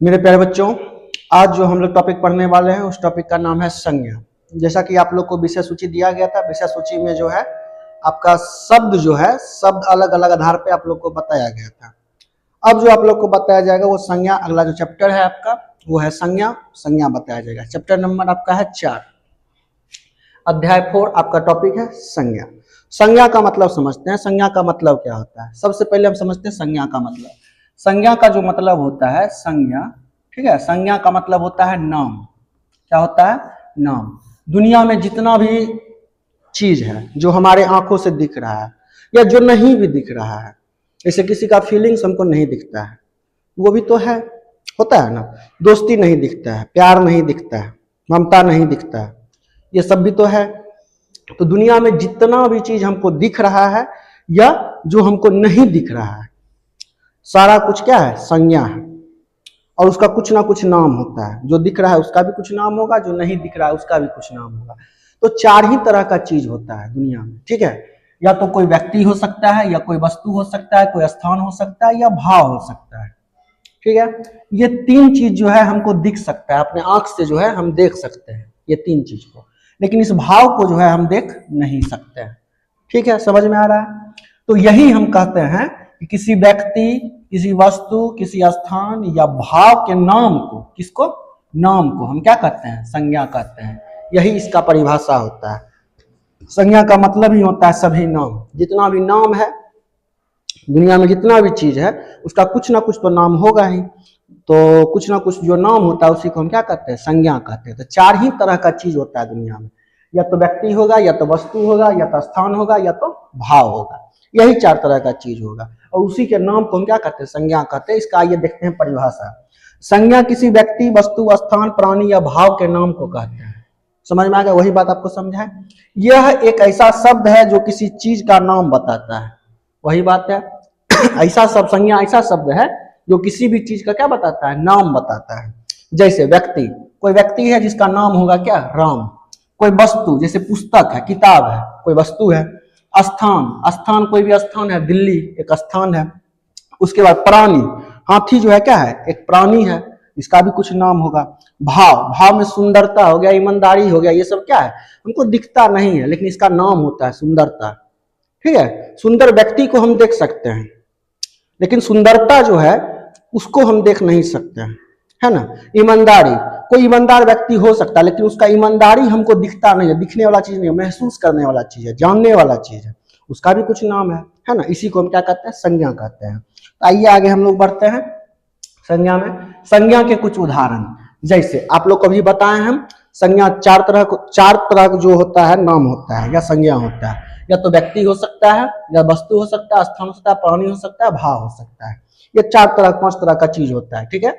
मेरे प्यारे बच्चों, आज जो हम लोग टॉपिक पढ़ने वाले हैं उस टॉपिक का नाम है संज्ञा। जैसा कि आप लोग को विषय सूची दिया गया था, विषय सूची में जो है आपका शब्द जो है शब्द अलग अलग आधार पे आप लोग को बताया गया था। अब जो आप लोग को बताया जाएगा वो संज्ञा। अगला जो चैप्टर है आपका वो है संज्ञा। संज्ञा बताया जाएगा। चैप्टर नंबर आपका है 4, अध्याय 4 आपका टॉपिक है संज्ञा। संज्ञा का मतलब समझते हैं। संज्ञा का मतलब क्या होता है? सबसे पहले हम समझते हैं संज्ञा का मतलब। संज्ञा का जो मतलब होता है संज्ञा, ठीक है, संज्ञा का मतलब होता है नाम। क्या होता है? नाम। दुनिया में जितना भी चीज है जो हमारे आंखों से दिख रहा है या जो नहीं भी दिख रहा है, जैसे किसी का फीलिंग्स हमको नहीं दिखता है, वो भी तो है, होता है ना। दोस्ती नहीं दिखता है, प्यार नहीं दिखता है, ममता नहीं दिखता है, ये सब भी तो है। तो दुनिया में जितना भी चीज हमको दिख रहा है या जो हमको नहीं दिख रहा है, सारा कुछ क्या है? संज्ञा है। और उसका कुछ ना कुछ नाम होता है। जो दिख रहा है उसका भी कुछ नाम होगा, जो नहीं दिख रहा है उसका भी कुछ नाम होगा। तो 4 ही तरह का चीज होता है दुनिया में, ठीक है। या तो कोई व्यक्ति हो सकता है, या कोई वस्तु हो सकता है, कोई स्थान हो सकता है, या भाव हो सकता है, ठीक है। ये 3 चीज जो है हमको दिख सकता है, अपने आंख से जो है हम देख सकते हैं ये 3 चीज को, लेकिन इस भाव को जो है हम देख नहीं सकते हैं, ठीक है। समझ में आ रहा है? तो यही हम कहते हैं कि किसी व्यक्ति, किसी वस्तु, किसी स्थान या भाव के नाम को, किसको? नाम को हम क्या कहते हैं? संज्ञा कहते हैं। यही इसका परिभाषा होता है। संज्ञा का मतलब ही होता है सभी नाम। जितना भी नाम है दुनिया में, जितना भी चीज है उसका कुछ ना कुछ तो नाम होगा ही। तो कुछ ना कुछ जो नाम होता है उसी को हम क्या कहते हैं? संज्ञा कहते हैं। तो 4 ही तरह का चीज होता है दुनिया में। या तो व्यक्ति होगा, या तो वस्तु होगा, या तो स्थान होगा, या तो भाव होगा। यही 4 तरह का चीज होगा और उसी के नाम को हम क्या कहते हैं? संज्ञा कहते हैं। इसका आइए देखते हैं परिभाषा। संज्ञा किसी व्यक्ति, वस्तु, स्थान, प्राणी या भाव के नाम को कहते हैं। समझ में आ गया? वही बात आपको समझाए। यह एक ऐसा शब्द है जो किसी चीज का नाम बताता है। वही बात है। ऐसा शब्द, संज्ञा ऐसा शब्द है जो किसी भी चीज का क्या बताता है? नाम बताता है। जैसे व्यक्ति, कोई व्यक्ति है जिसका नाम होगा क्या? राम। कोई वस्तु जैसे पुस्तक है, किताब है, कोई वस्तु है। स्थान, स्थान कोई भी स्थान है, दिल्ली एक स्थान है। उसके बाद प्राणी, हाथी जो है क्या है? एक प्राणी है, इसका भी कुछ नाम होगा। भाव, भाव में सुंदरता हो गया, ईमानदारी हो गया, ये सब क्या है? हमको दिखता नहीं है लेकिन इसका नाम होता है सुंदरता, ठीक है। सुंदर व्यक्ति को हम देख सकते हैं लेकिन सुंदरता जो है उसको हम देख नहीं सकते हैं, है ना। ईमानदारी, कोई ईमानदार व्यक्ति हो सकता है लेकिन उसका ईमानदारी हमको दिखता नहीं है, दिखने वाला चीज नहीं है, महसूस करने वाला चीज है, जानने वाला चीज है, उसका भी कुछ नाम है ना। इसी को हम क्या कहते हैं? संज्ञा कहते हैं। तो आइए आगे हम लोग बढ़ते हैं संज्ञा में। संज्ञा के कुछ उदाहरण, जैसे आप लोग को भी बताए हम, संज्ञा 4 तरह का जो होता है नाम होता है या संज्ञा होता है। या तो व्यक्ति हो सकता है, या वस्तु हो सकता है, स्थान हो सकता है, प्राणी हो सकता है, भाव हो सकता है। ये 5 तरह का चीज होता है, ठीक है।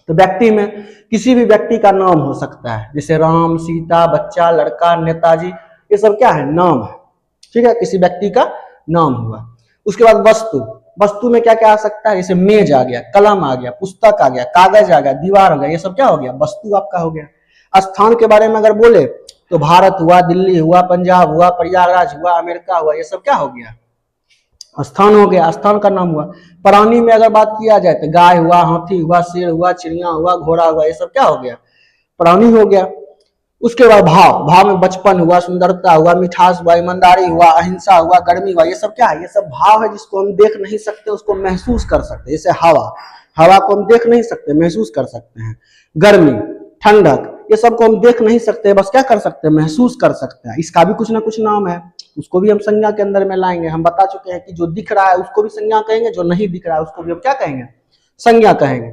तो व्यक्ति में किसी भी व्यक्ति का नाम हो सकता है, जैसे राम, सीता, बच्चा, लड़का, नेताजी, ये सब क्या है? नाम है, ठीक है। किसी व्यक्ति का नाम हुआ। उसके बाद वस्तु, वस्तु में क्या क्या आ सकता है? जैसे मेज आ गया, कलम आ गया, पुस्तक आ गया, कागज आ गया, दीवार हो गया, ये सब क्या हो गया? वस्तु आपका हो गया। स्थान के बारे में अगर बोले तो भारत हुआ, दिल्ली हुआ, पंजाब हुआ, प्रयागराज हुआ, अमेरिका हुआ, ये सब क्या हो गया? स्थान हो गया, स्थान का नाम हुआ। प्राणी में अगर बात किया जाए तो गाय हुआ, हाथी हुआ, शेर हुआ, चिड़िया हुआ, घोड़ा हुआ, ये सब क्या हो गया? प्राणी हो गया। उसके बाद भाव, भाव में बचपन हुआ, सुंदरता हुआ, मिठास हुआ, ईमानदारी हुआ, अहिंसा हुआ, गर्मी हुआ, ये सब क्या है? ये सब भाव है जिसको हम देख नहीं सकते, उसको महसूस कर सकते। जैसे हवा, हवा को हम देख नहीं सकते, महसूस कर सकते हैं। गर्मी, ठंडक, ये सब को हम देख नहीं सकते, बस क्या कर सकते हैं? महसूस कर सकते हैं। इसका भी कुछ ना कुछ नाम है, उसको भी हम संज्ञा के अंदर में लाएंगे। हम बता चुके हैं कि जो दिख रहा है उसको भी संज्ञा कहेंगे, जो नहीं दिख रहा है उसको भी हम क्या कहेंगे? संज्ञा कहेंगे।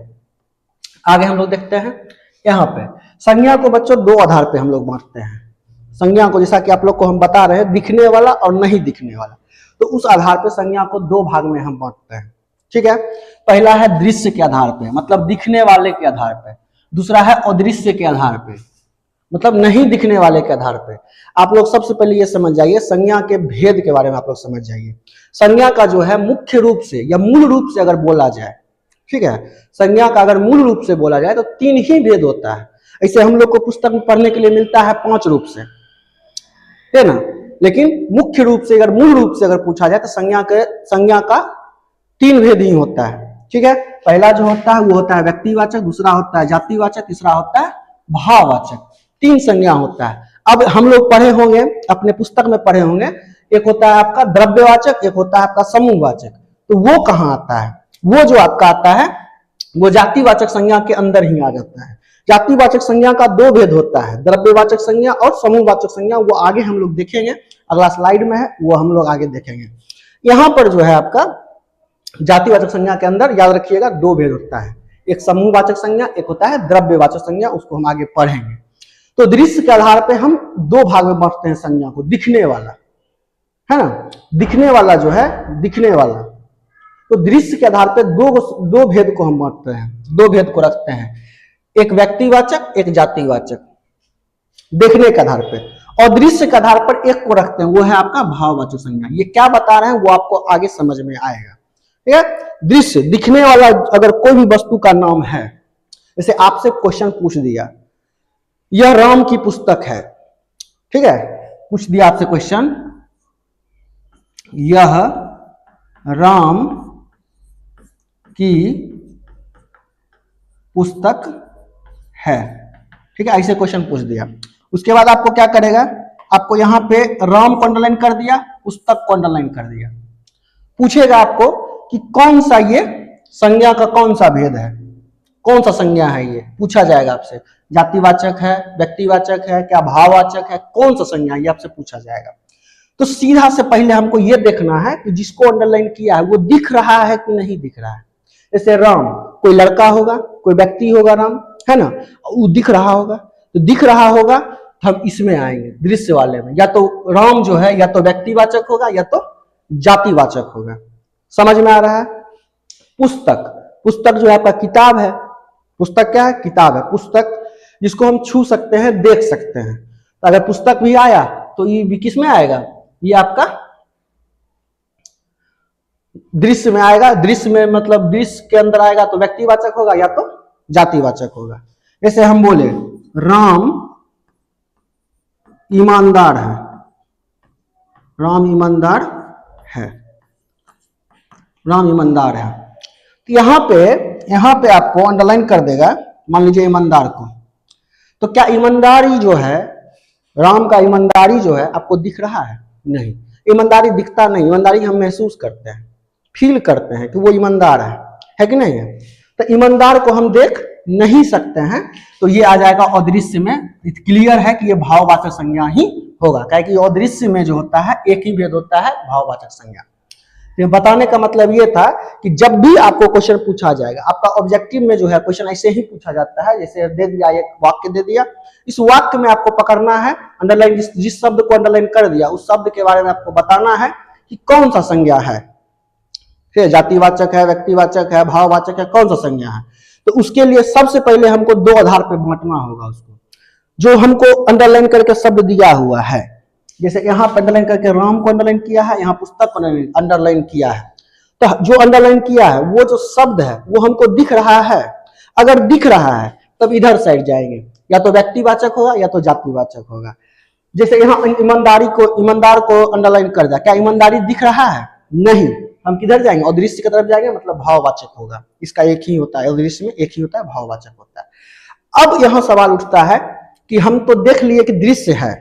आगे हम लोग देखते हैं यहाँ पे संज्ञा को बच्चों 2 आधार पे हम लोग बांटते हैं। संज्ञा को, जैसा कि आप लोग को हम बता रहे हैं, दिखने वाला और नहीं दिखने वाला। तो उस आधार पे संज्ञा को 2 भाग में हम बांटते हैं, ठीक है। पहला है दृश्य के आधार पे, मतलब दिखने वाले के आधार पे। दूसरा है अदृश्य के आधार पे, मतलब नहीं दिखने वाले के आधार पे। आप लोग सबसे पहले ये समझ जाइए, संज्ञा के भेद के बारे में आप लोग समझ जाइए। संज्ञा का जो है मुख्य रूप से या मूल रूप से अगर बोला जाए, ठीक है, संज्ञा का अगर मूल रूप से बोला जाए तो 3 ही भेद होता है। ऐसे हम लोग को पुस्तक में पढ़ने के लिए मिलता है 5 रूप से, है ना। लेकिन मुख्य रूप से अगर, मूल रूप से अगर पूछा जाए तो संज्ञा का 3 भेद ही होता है। ठीक है। पहला जो होता है वो होता है व्यक्तिवाचक, दूसरा होता है जातिवाचक, तीसरा होता है भाववाचक। 3 संज्ञा होता है। अब हम लोग पढ़े होंगे, अपने पुस्तक में पढ़े होंगे, एक होता है आपका द्रव्यवाचक, एक होता है आपका समूहवाचक। तो वो कहाँ आता है? वो जो आपका आता है वो जातिवाचक संज्ञा के अंदर ही आ जाता है। जातिवाचक संज्ञा का 2 भेद होता है, द्रव्यवाचक संज्ञा और समूहवाचक संज्ञा। वो आगे हम लोग देखेंगे, अगला स्लाइड में है, वो हम लोग आगे देखेंगे। यहाँ पर जो है आपका जातिवाचक संज्ञा के अंदर याद रखिएगा 2 भेद होता है, एक समूहवाचक संज्ञा, एक होता है द्रव्यवाचक संज्ञा। उसको हम आगे पढ़ेंगे। तो दृश्य के आधार पे हम 2 भाग में बांटते हैं संज्ञा को। दिखने वाला है ना, दिखने वाला जो है, दिखने वाला, तो दृश्य के आधार पे 2 भेद को हम बांटते हैं, 2 भेद को रखते हैं, एक व्यक्तिवाचक, एक जातिवाचक, देखने के आधार पे। और दृश्य के आधार पर एक को रखते हैं, वो है आपका भाववाचक संज्ञा। ये क्या बता रहे हैं वो आपको आगे समझ में आएगा। ठीक है। दृश्य, दिखने वाला अगर कोई भी वस्तु का नाम है, जैसे आपसे क्वेश्चन पूछ दिया, यह राम की पुस्तक है, ठीक है, पूछ दिया आपसे क्वेश्चन, यह राम की पुस्तक है, ठीक है, ऐसे क्वेश्चन पूछ दिया। उसके बाद आपको क्या करेगा, आपको यहां पे राम को अंडरलाइन कर दिया, पुस्तक को अंडरलाइन कर दिया। पूछेगा आपको कि कौन सा ये संज्ञा का कौन सा भेद है, कौन सा संज्ञा है, ये पूछा जाएगा आपसे। जातिवाचक है, व्यक्तिवाचक है, क्या भाववाचक है, कौन सा संज्ञा, ये आपसे पूछा जाएगा। तो सीधा से पहले हमको ये देखना है कि जिसको अंडरलाइन किया है वो दिख रहा है कि नहीं दिख रहा है। जैसे राम, कोई लड़का होगा, कोई व्यक्ति होगा, राम है ना, वो दिख रहा होगा, तो दिख रहा होगा तो हम इसमें आएंगे दृश्य वाले में। या तो राम जो है या तो व्यक्तिवाचक होगा या तो जातिवाचक होगा। समझ में आ रहा है। पुस्तक, पुस्तक जो है आपका किताब है। पुस्तक क्या है? किताब है। पुस्तक जिसको हम छू सकते हैं, देख सकते हैं। तो अगर पुस्तक भी आया तो ये भी किस में आएगा, ये आपका दृश्य में आएगा। दृश्य में मतलब दृश्य के अंदर आएगा तो व्यक्तिवाचक होगा या तो जातिवाचक होगा। जैसे हम बोले राम ईमानदार है, राम ईमानदार है, राम ईमानदार है। तो यहां पे आपको अंडरलाइन कर देगा, मान लीजिए ईमानदार को। तो क्या ईमानदारी जो है, राम का ईमानदारी जो है आपको दिख रहा है? नहीं, ईमानदारी दिखता नहीं। ईमानदारी हम महसूस करते हैं, फील करते हैं कि वो ईमानदार है कि नहीं है। तो ईमानदार को हम देख नहीं सकते हैं, तो ये आ जाएगा अदृश्य में। क्लियर है कि ये भाववाचक संज्ञा ही होगा, क्योंकि अदृश्य में जो होता है एक ही भेद होता है, भाववाचक संज्ञा। तो बताने का मतलब ये था कि जब भी आपको क्वेश्चन पूछा जाएगा, आपका ऑब्जेक्टिव में जो है क्वेश्चन ऐसे ही पूछा जाता है। जैसे दे दिया, एक वाक्य दे दिया, इस वाक्य में आपको पकड़ना है, अंडरलाइन, जिस शब्द को अंडरलाइन कर दिया उस शब्द के बारे में आपको बताना है कि कौन सा संज्ञा है, जातिवाचक है, व्यक्तिवाचक है, भाववाचक है, कौन सा संज्ञा है। तो उसके लिए सबसे पहले हमको 2 आधार पर बांटना होगा उसको, जो हमको अंडरलाइन करके शब्द दिया हुआ है। जैसे यहाँ पर अंडरलाइन करके राम को अंडरलाइन किया है, यहाँ पुस्तक को अंडरलाइन किया है। तो जो अंडरलाइन किया है वो जो शब्द है वो हमको दिख रहा है। अगर दिख रहा है तब इधर साइड जाएंगे, या तो व्यक्तिवाचक होगा या तो जातिवाचक होगा। जैसे यहाँ ईमानदार को अंडरलाइन कर दिया, क्या ईमानदारी दिख रहा है? नहीं, हम किधर जाएंगे? अदृश्य की तरफ जाएंगे, मतलब भाववाचक होगा। इसका एक ही होता है, अदृश्य में एक ही होता है, भाववाचक होता है। अब यहाँ सवाल उठता है कि हम तो देख लिए कि दृश्य है,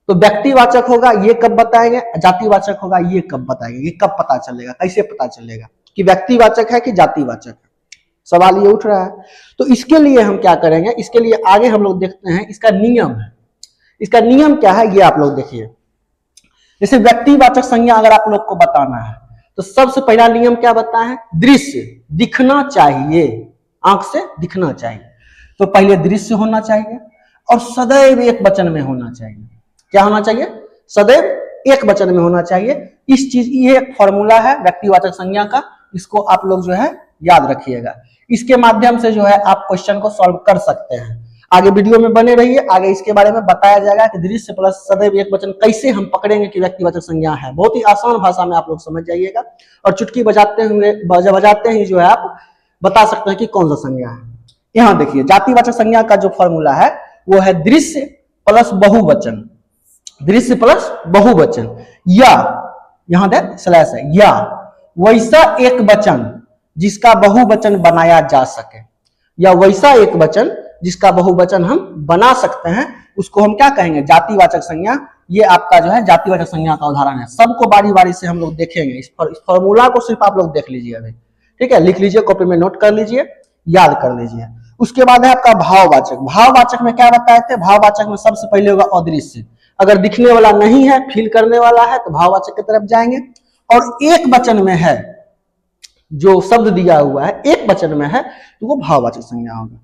तो व्यक्तिवाचक होगा ये कब बताएंगे, जातिवाचक होगा ये कब बताएंगे, ये कब पता चलेगा, कैसे पता चलेगा कि व्यक्तिवाचक है कि जातिवाचक है? सवाल ये उठ रहा है। तो इसके लिए हम क्या करेंगे, इसके लिए आगे हम लोग देखते हैं, इसका नियम है। इसका नियम क्या है ये आप लोग देखिए। जैसे व्यक्तिवाचक संज्ञा अगर आप लोग को बताना है तो सबसे पहला नियम क्या बताया है? दृश्य दिखना चाहिए, आंख से दिखना चाहिए। तो पहले दृश्य होना चाहिए और सदैव एक वचन में होना चाहिए। क्या होना चाहिए? सदैव एक वचन में होना चाहिए। इस चीज, ये एक फॉर्मूला है व्यक्तिवाचक संज्ञा का, इसको आप लोग जो है याद रखिएगा। इसके माध्यम से जो है आप क्वेश्चन को सॉल्व कर सकते हैं। आगे वीडियो में बने रहिए, आगे इसके बारे में बताया जाएगा कि दृश्य प्लस सदैव एक वचन कैसे हम पकड़ेंगे कि व्यक्तिवाचक संज्ञा है। बहुत ही आसान भाषा में आप लोग समझ जाइएगा, और चुटकी बजाते ही जो है आप बता सकते हैं कि कौन सा संज्ञा है। यहाँ देखिए, जातिवाचक संज्ञा का जो फॉर्मूला है वो है दृश्य प्लस बहुवचन, दृश्य प्लस बहुवचन, या यहाँ देख स्लैश है, या वैसा एक वचन जिसका बहुवचन बनाया जा सके, या वैसा एक वचन जिसका बहुवचन हम बना सकते हैं, उसको हम क्या कहेंगे, जातिवाचक संज्ञा। ये आपका जो है जातिवाचक संज्ञा का उदाहरण है। सबको बारी बारी से हम लोग देखेंगे। इस फॉर्मूला को सिर्फ आप लोग देख लीजिए अभी, ठीक है, लिख लीजिए, कॉपी में नोट कर लीजिए, याद कर लीजिए। उसके बाद है आपका भाववाचक। भाववाचक में क्या बताए थे, भाववाचक में सबसे पहले होगा अदृश्य। अगर दिखने वाला नहीं है, फील करने वाला है, तो भाववाचक की तरफ जाएंगे। और एक वचन में है, जो शब्द दिया हुआ है एक वचन में है, तो वो भाववाचक संज्ञा होगा।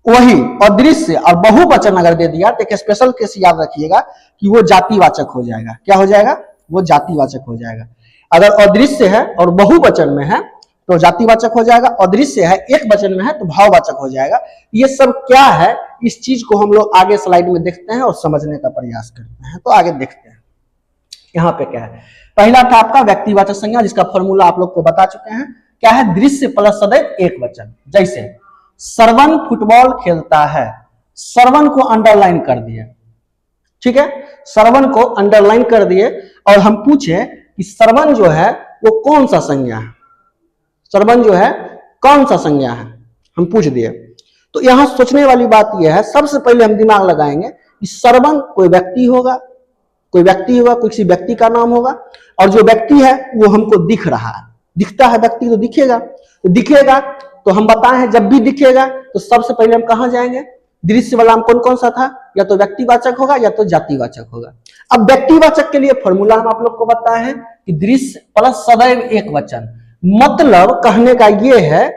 वही अदृश्य और बहुवचन अगर दे दिया तो एक स्पेशल केस याद रखिएगा कि वो जातिवाचक हो जाएगा। क्या हो जाएगा, वो जातिवाचक हो जाएगा। अगर अदृश्य है और बहुवचन में है तो जातिवाचक हो जाएगा, अदृश्य है एक वचन में है तो भाववाचक हो जाएगा। ये सब क्या है, इस चीज को हम लोग आगे स्लाइड में देखते हैं और समझने का प्रयास करते हैं। तो आगे देखते हैं यहाँ पे क्या है। पहला था आपका व्यक्तिवाचक संज्ञा, जिसका फॉर्मूला आप लोग को बता चुके हैं। क्या है, दृश्य प्लस सदैव एक वचन। जैसे श्रवण फुटबॉल खेलता है, श्रवण को अंडरलाइन कर दिए, ठीक है, श्रवण को अंडरलाइन कर दिए और हम पूछे कि श्रवण जो है वो कौन सा संज्ञा है, श्रवण जो है कौन सा संज्ञा है, हम पूछ दिए। तो यहां सोचने वाली बात यह है, सबसे पहले हम दिमाग लगाएंगे कि श्रवण कोई व्यक्ति होगा, कोई व्यक्ति होगा, किसी व्यक्ति का नाम होगा, और जो व्यक्ति है वो हमको दिख रहा है, दिखता है व्यक्ति तो दिखेगा, तो दिखेगा तो हम बताए हैं जब भी दिखेगा तो सबसे पहले हम कहां जाएंगे, दृश्य वाला हम कौन कौन सा था, या तो व्यक्तिवाचक होगा या तो जातिवाचक होगा। अब व्यक्तिवाचक के लिए फॉर्मूला हम आप लोग को बताए हैं कि दृश्य प्लस सदैव एक वचन। मतलब कहने का ये है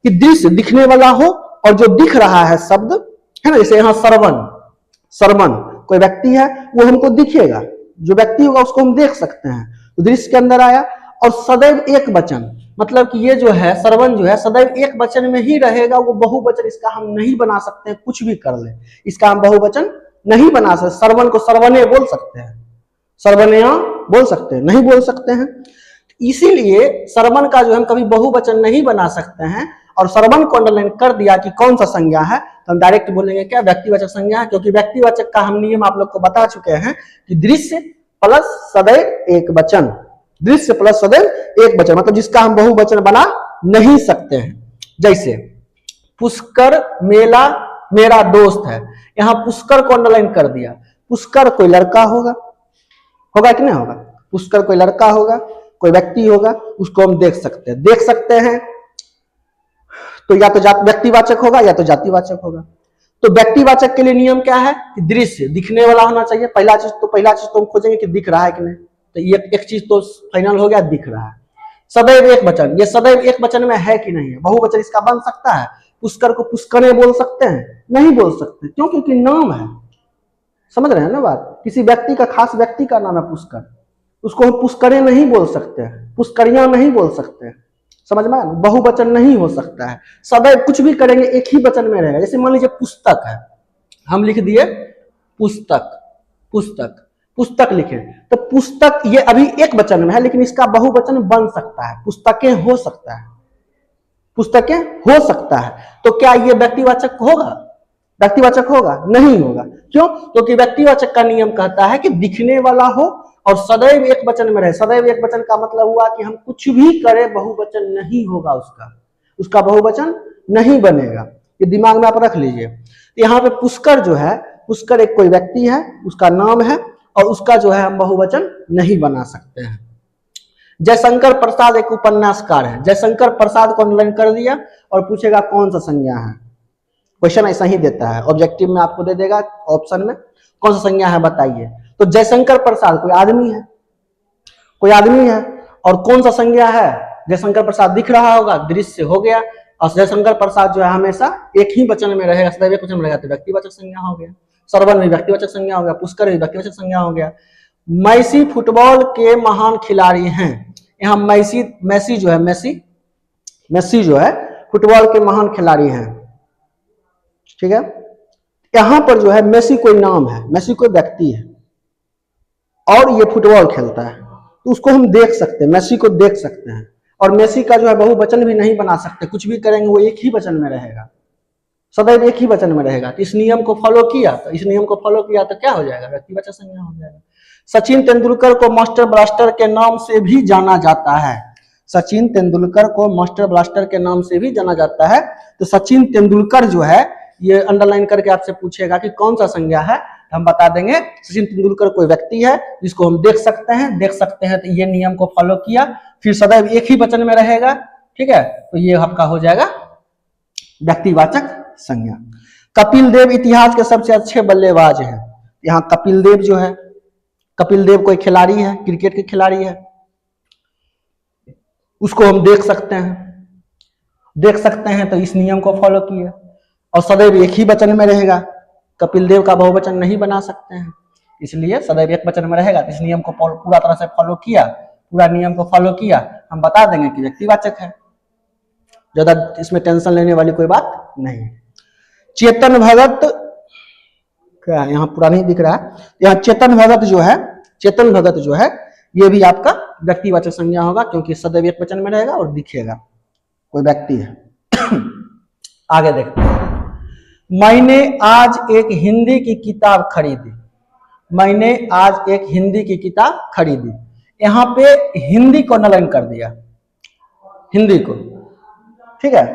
कि दृश्य दिखने वाला हो और जो दिख रहा है शब्द है ना, जैसे यहाँ श्रवण, श्रवण कोई व्यक्ति है वो हमको दिखेगा, जो व्यक्ति होगा उसको हम देख सकते हैं, तो दृश्य के अंदर आया। और सदैव एक वचन, मतलब कि ये जो है श्रवण जो है सदैव एक वचन में ही रहेगा, वो बहुवचन इसका हम नहीं बना सकते हैं, कुछ भी कर ले इसका हम बहुवचन नहीं बना सकते। श्रवण को श्रवणे बोल सकते हैं, श्रवणेय बोल सकते हैं, नहीं बोल सकते हैं। इसीलिए श्रवण का जो हम कभी बहुवचन नहीं बना सकते हैं, और श्रवण को अंडरलाइन कर दिया कि कौन सा संज्ञा है, तो हम डायरेक्ट बोलेंगे क्या, व्यक्तिवाचक संज्ञा है। क्योंकि व्यक्तिवाचक का हम नियम आप लोग को बता चुके हैं कि दृश्य प्लस सदैव एक वचन, दृश्य प्लस सदैव एक वचन, मतलब जिसका हम बहुवचन बना नहीं सकते हैं। जैसे पुष्कर मेला मेरा दोस्त है, यहां पुष्कर को अंडरलाइन कर दिया। पुष्कर कोई लड़का होगा, होगा कि नहीं होगा, पुष्कर कोई लड़का होगा, कोई व्यक्ति होगा, उसको हम देख सकते हैं, देख सकते हैं तो या तो व्यक्तिवाचक होगा या तो जातिवाचक होगा। तो व्यक्तिवाचक के लिए नियम क्या है कि दृश्य दिखने वाला होना चाहिए। पहला चीज तो हम खोजेंगे कि दिख रहा है कि नहीं, तो ये एक चीज तो फाइनल हो गया, दिख रहा है। सदैव एक वचन, ये सदैव एक वचन में है कि नहीं है, बहुवचन इसका बन सकता है। पुष्कर को पुष्करे बोल सकते हैं, नहीं बोल सकते, क्यों, क्योंकि नाम है, समझ रहे हैं ना बात, किसी व्यक्ति का, खास व्यक्ति का नाम है पुष्कर, उसको हम पुष्करे नहीं बोल सकते हैं, पुष्करियां नहीं बोल सकते हैं, समझ में, बहुवचन नहीं हो सकता है। सदैव कुछ भी करेंगे एक ही वचन में रहेगा। जैसे मान लीजिए पुस्तक है, हम लिख दिए पुस्तक, पुस्तक, पुस्तक लिखे, तो पुस्तक ये अभी एक वचन में है, लेकिन इसका बहुवचन बन सकता है, पुस्तकें हो सकता है, पुस्तकें हो सकता है। तो क्या ये व्यक्तिवाचक होगा, व्यक्तिवाचक होगा, नहीं होगा। क्यों, क्योंकि व्यक्तिवाचक का नियम कहता है कि दिखने वाला हो और सदैव एक वचन में रहे। सदैव एक वचन का मतलब हुआ कि हम कुछ भी करें बहुवचन नहीं होगा, उसका बहुवचन नहीं बनेगा। ये दिमाग में आप रख लीजिए। तो यहाँ पे पुष्कर जो है, पुष्कर एक कोई व्यक्ति है, उसका नाम है, और उसका जो है हम बहुवचन नहीं बना सकते हैं। जयशंकर प्रसाद एक उपन्यासकार है, जयशंकर प्रसाद को अंडरलाइन कर दिया और पूछेगा कौन सा संज्ञा है। क्वेश्चन ऐसा ही देता है, ऑब्जेक्टिव में आपको दे देगा ऑप्शन में कौन सा संज्ञा है बताइए। तो जयशंकर प्रसाद कोई आदमी है, कोई आदमी है, और कौन सा संज्ञा है, जयशंकर प्रसाद दिख रहा होगा, दृश्य हो गया। और जयशंकर प्रसाद जो है हमेशा एक ही वचन में रहेगा, सदैव एक वचन में रहेगा, तो व्यक्तिवाचक संज्ञा हो गया। श्रवण भी व्यक्तिवाचक संज्ञा हो गया, पुष्कर भी व्यक्तिवाचक संज्ञा हो गया। मैसी फुटबॉल के महान खिलाड़ी हैं, यहाँ मैसी जो है, मैसी जो है फुटबॉल के महान खिलाड़ी हैं, ठीक है। यहां पर जो है मेसी कोई नाम है, मेसी कोई व्यक्ति है, और ये फुटबॉल खेलता है, तो उसको हम देख सकते हैं, मेसी को देख सकते हैं। और मेसी का जो है बहुवचन भी नहीं बना सकते, कुछ भी करेंगे वो एक ही वचन में रहेगा, सदैव एक ही वचन में रहेगा। तो इस नियम को फॉलो किया, तो क्या हो जाएगा, व्यक्तिवाचक संज्ञा हो जाएगा। सचिन तेंदुलकर को मास्टर ब्लास्टर के नाम से भी जाना जाता है। सचिन तेंदुलकर को मास्टर ब्लास्टर के नाम से भी जाना जाता है। तो सचिन तेंदुलकर जो है, ये अंडरलाइन करके आपसे पूछेगा कि कौन सा संज्ञा है, हम बता देंगे सचिन तेंदुलकर कोई व्यक्ति है जिसको हम देख सकते हैं। तो ये नियम को फॉलो किया, फिर सदैव एक ही वचन में रहेगा, ठीक है। तो ये आपका हो जाएगा व्यक्तिवाचक संज्ञा। कपिल देव इतिहास के सबसे अच्छे बल्लेबाज हैं। यहाँ कपिल देव जो है, कपिल देव कोई खिलाड़ी है, क्रिकेट के खिलाड़ी है, उसको हम देख सकते हैं। तो इस नियम को फॉलो किए और सदैव एक ही वचन में रहेगा। कपिल देव का बहुवचन नहीं बना सकते हैं, इसलिए सदैव एक वचन में रहेगा। तो इस नियम को पूरा तरह से फॉलो किया, पूरा नियम को फॉलो किया, हम बता देंगे कि व्यक्तिवाचक है। ज्यादा इसमें टेंशन लेने वाली कोई बात नहीं। चेतन भगत, क्या यहाँ पूरा नहीं दिख रहा है, यहाँ चेतन भगत जो है ये भी आपका व्यक्तिवाचक संज्ञा होगा, क्योंकि सदैव एक वचन में रहेगा और दिखेगा, कोई व्यक्ति है। आगे देखते हैं। मैंने आज एक हिंदी की किताब खरीदी। यहाँ पे हिंदी को अंडरलाइन कर दिया, हिंदी को, ठीक है।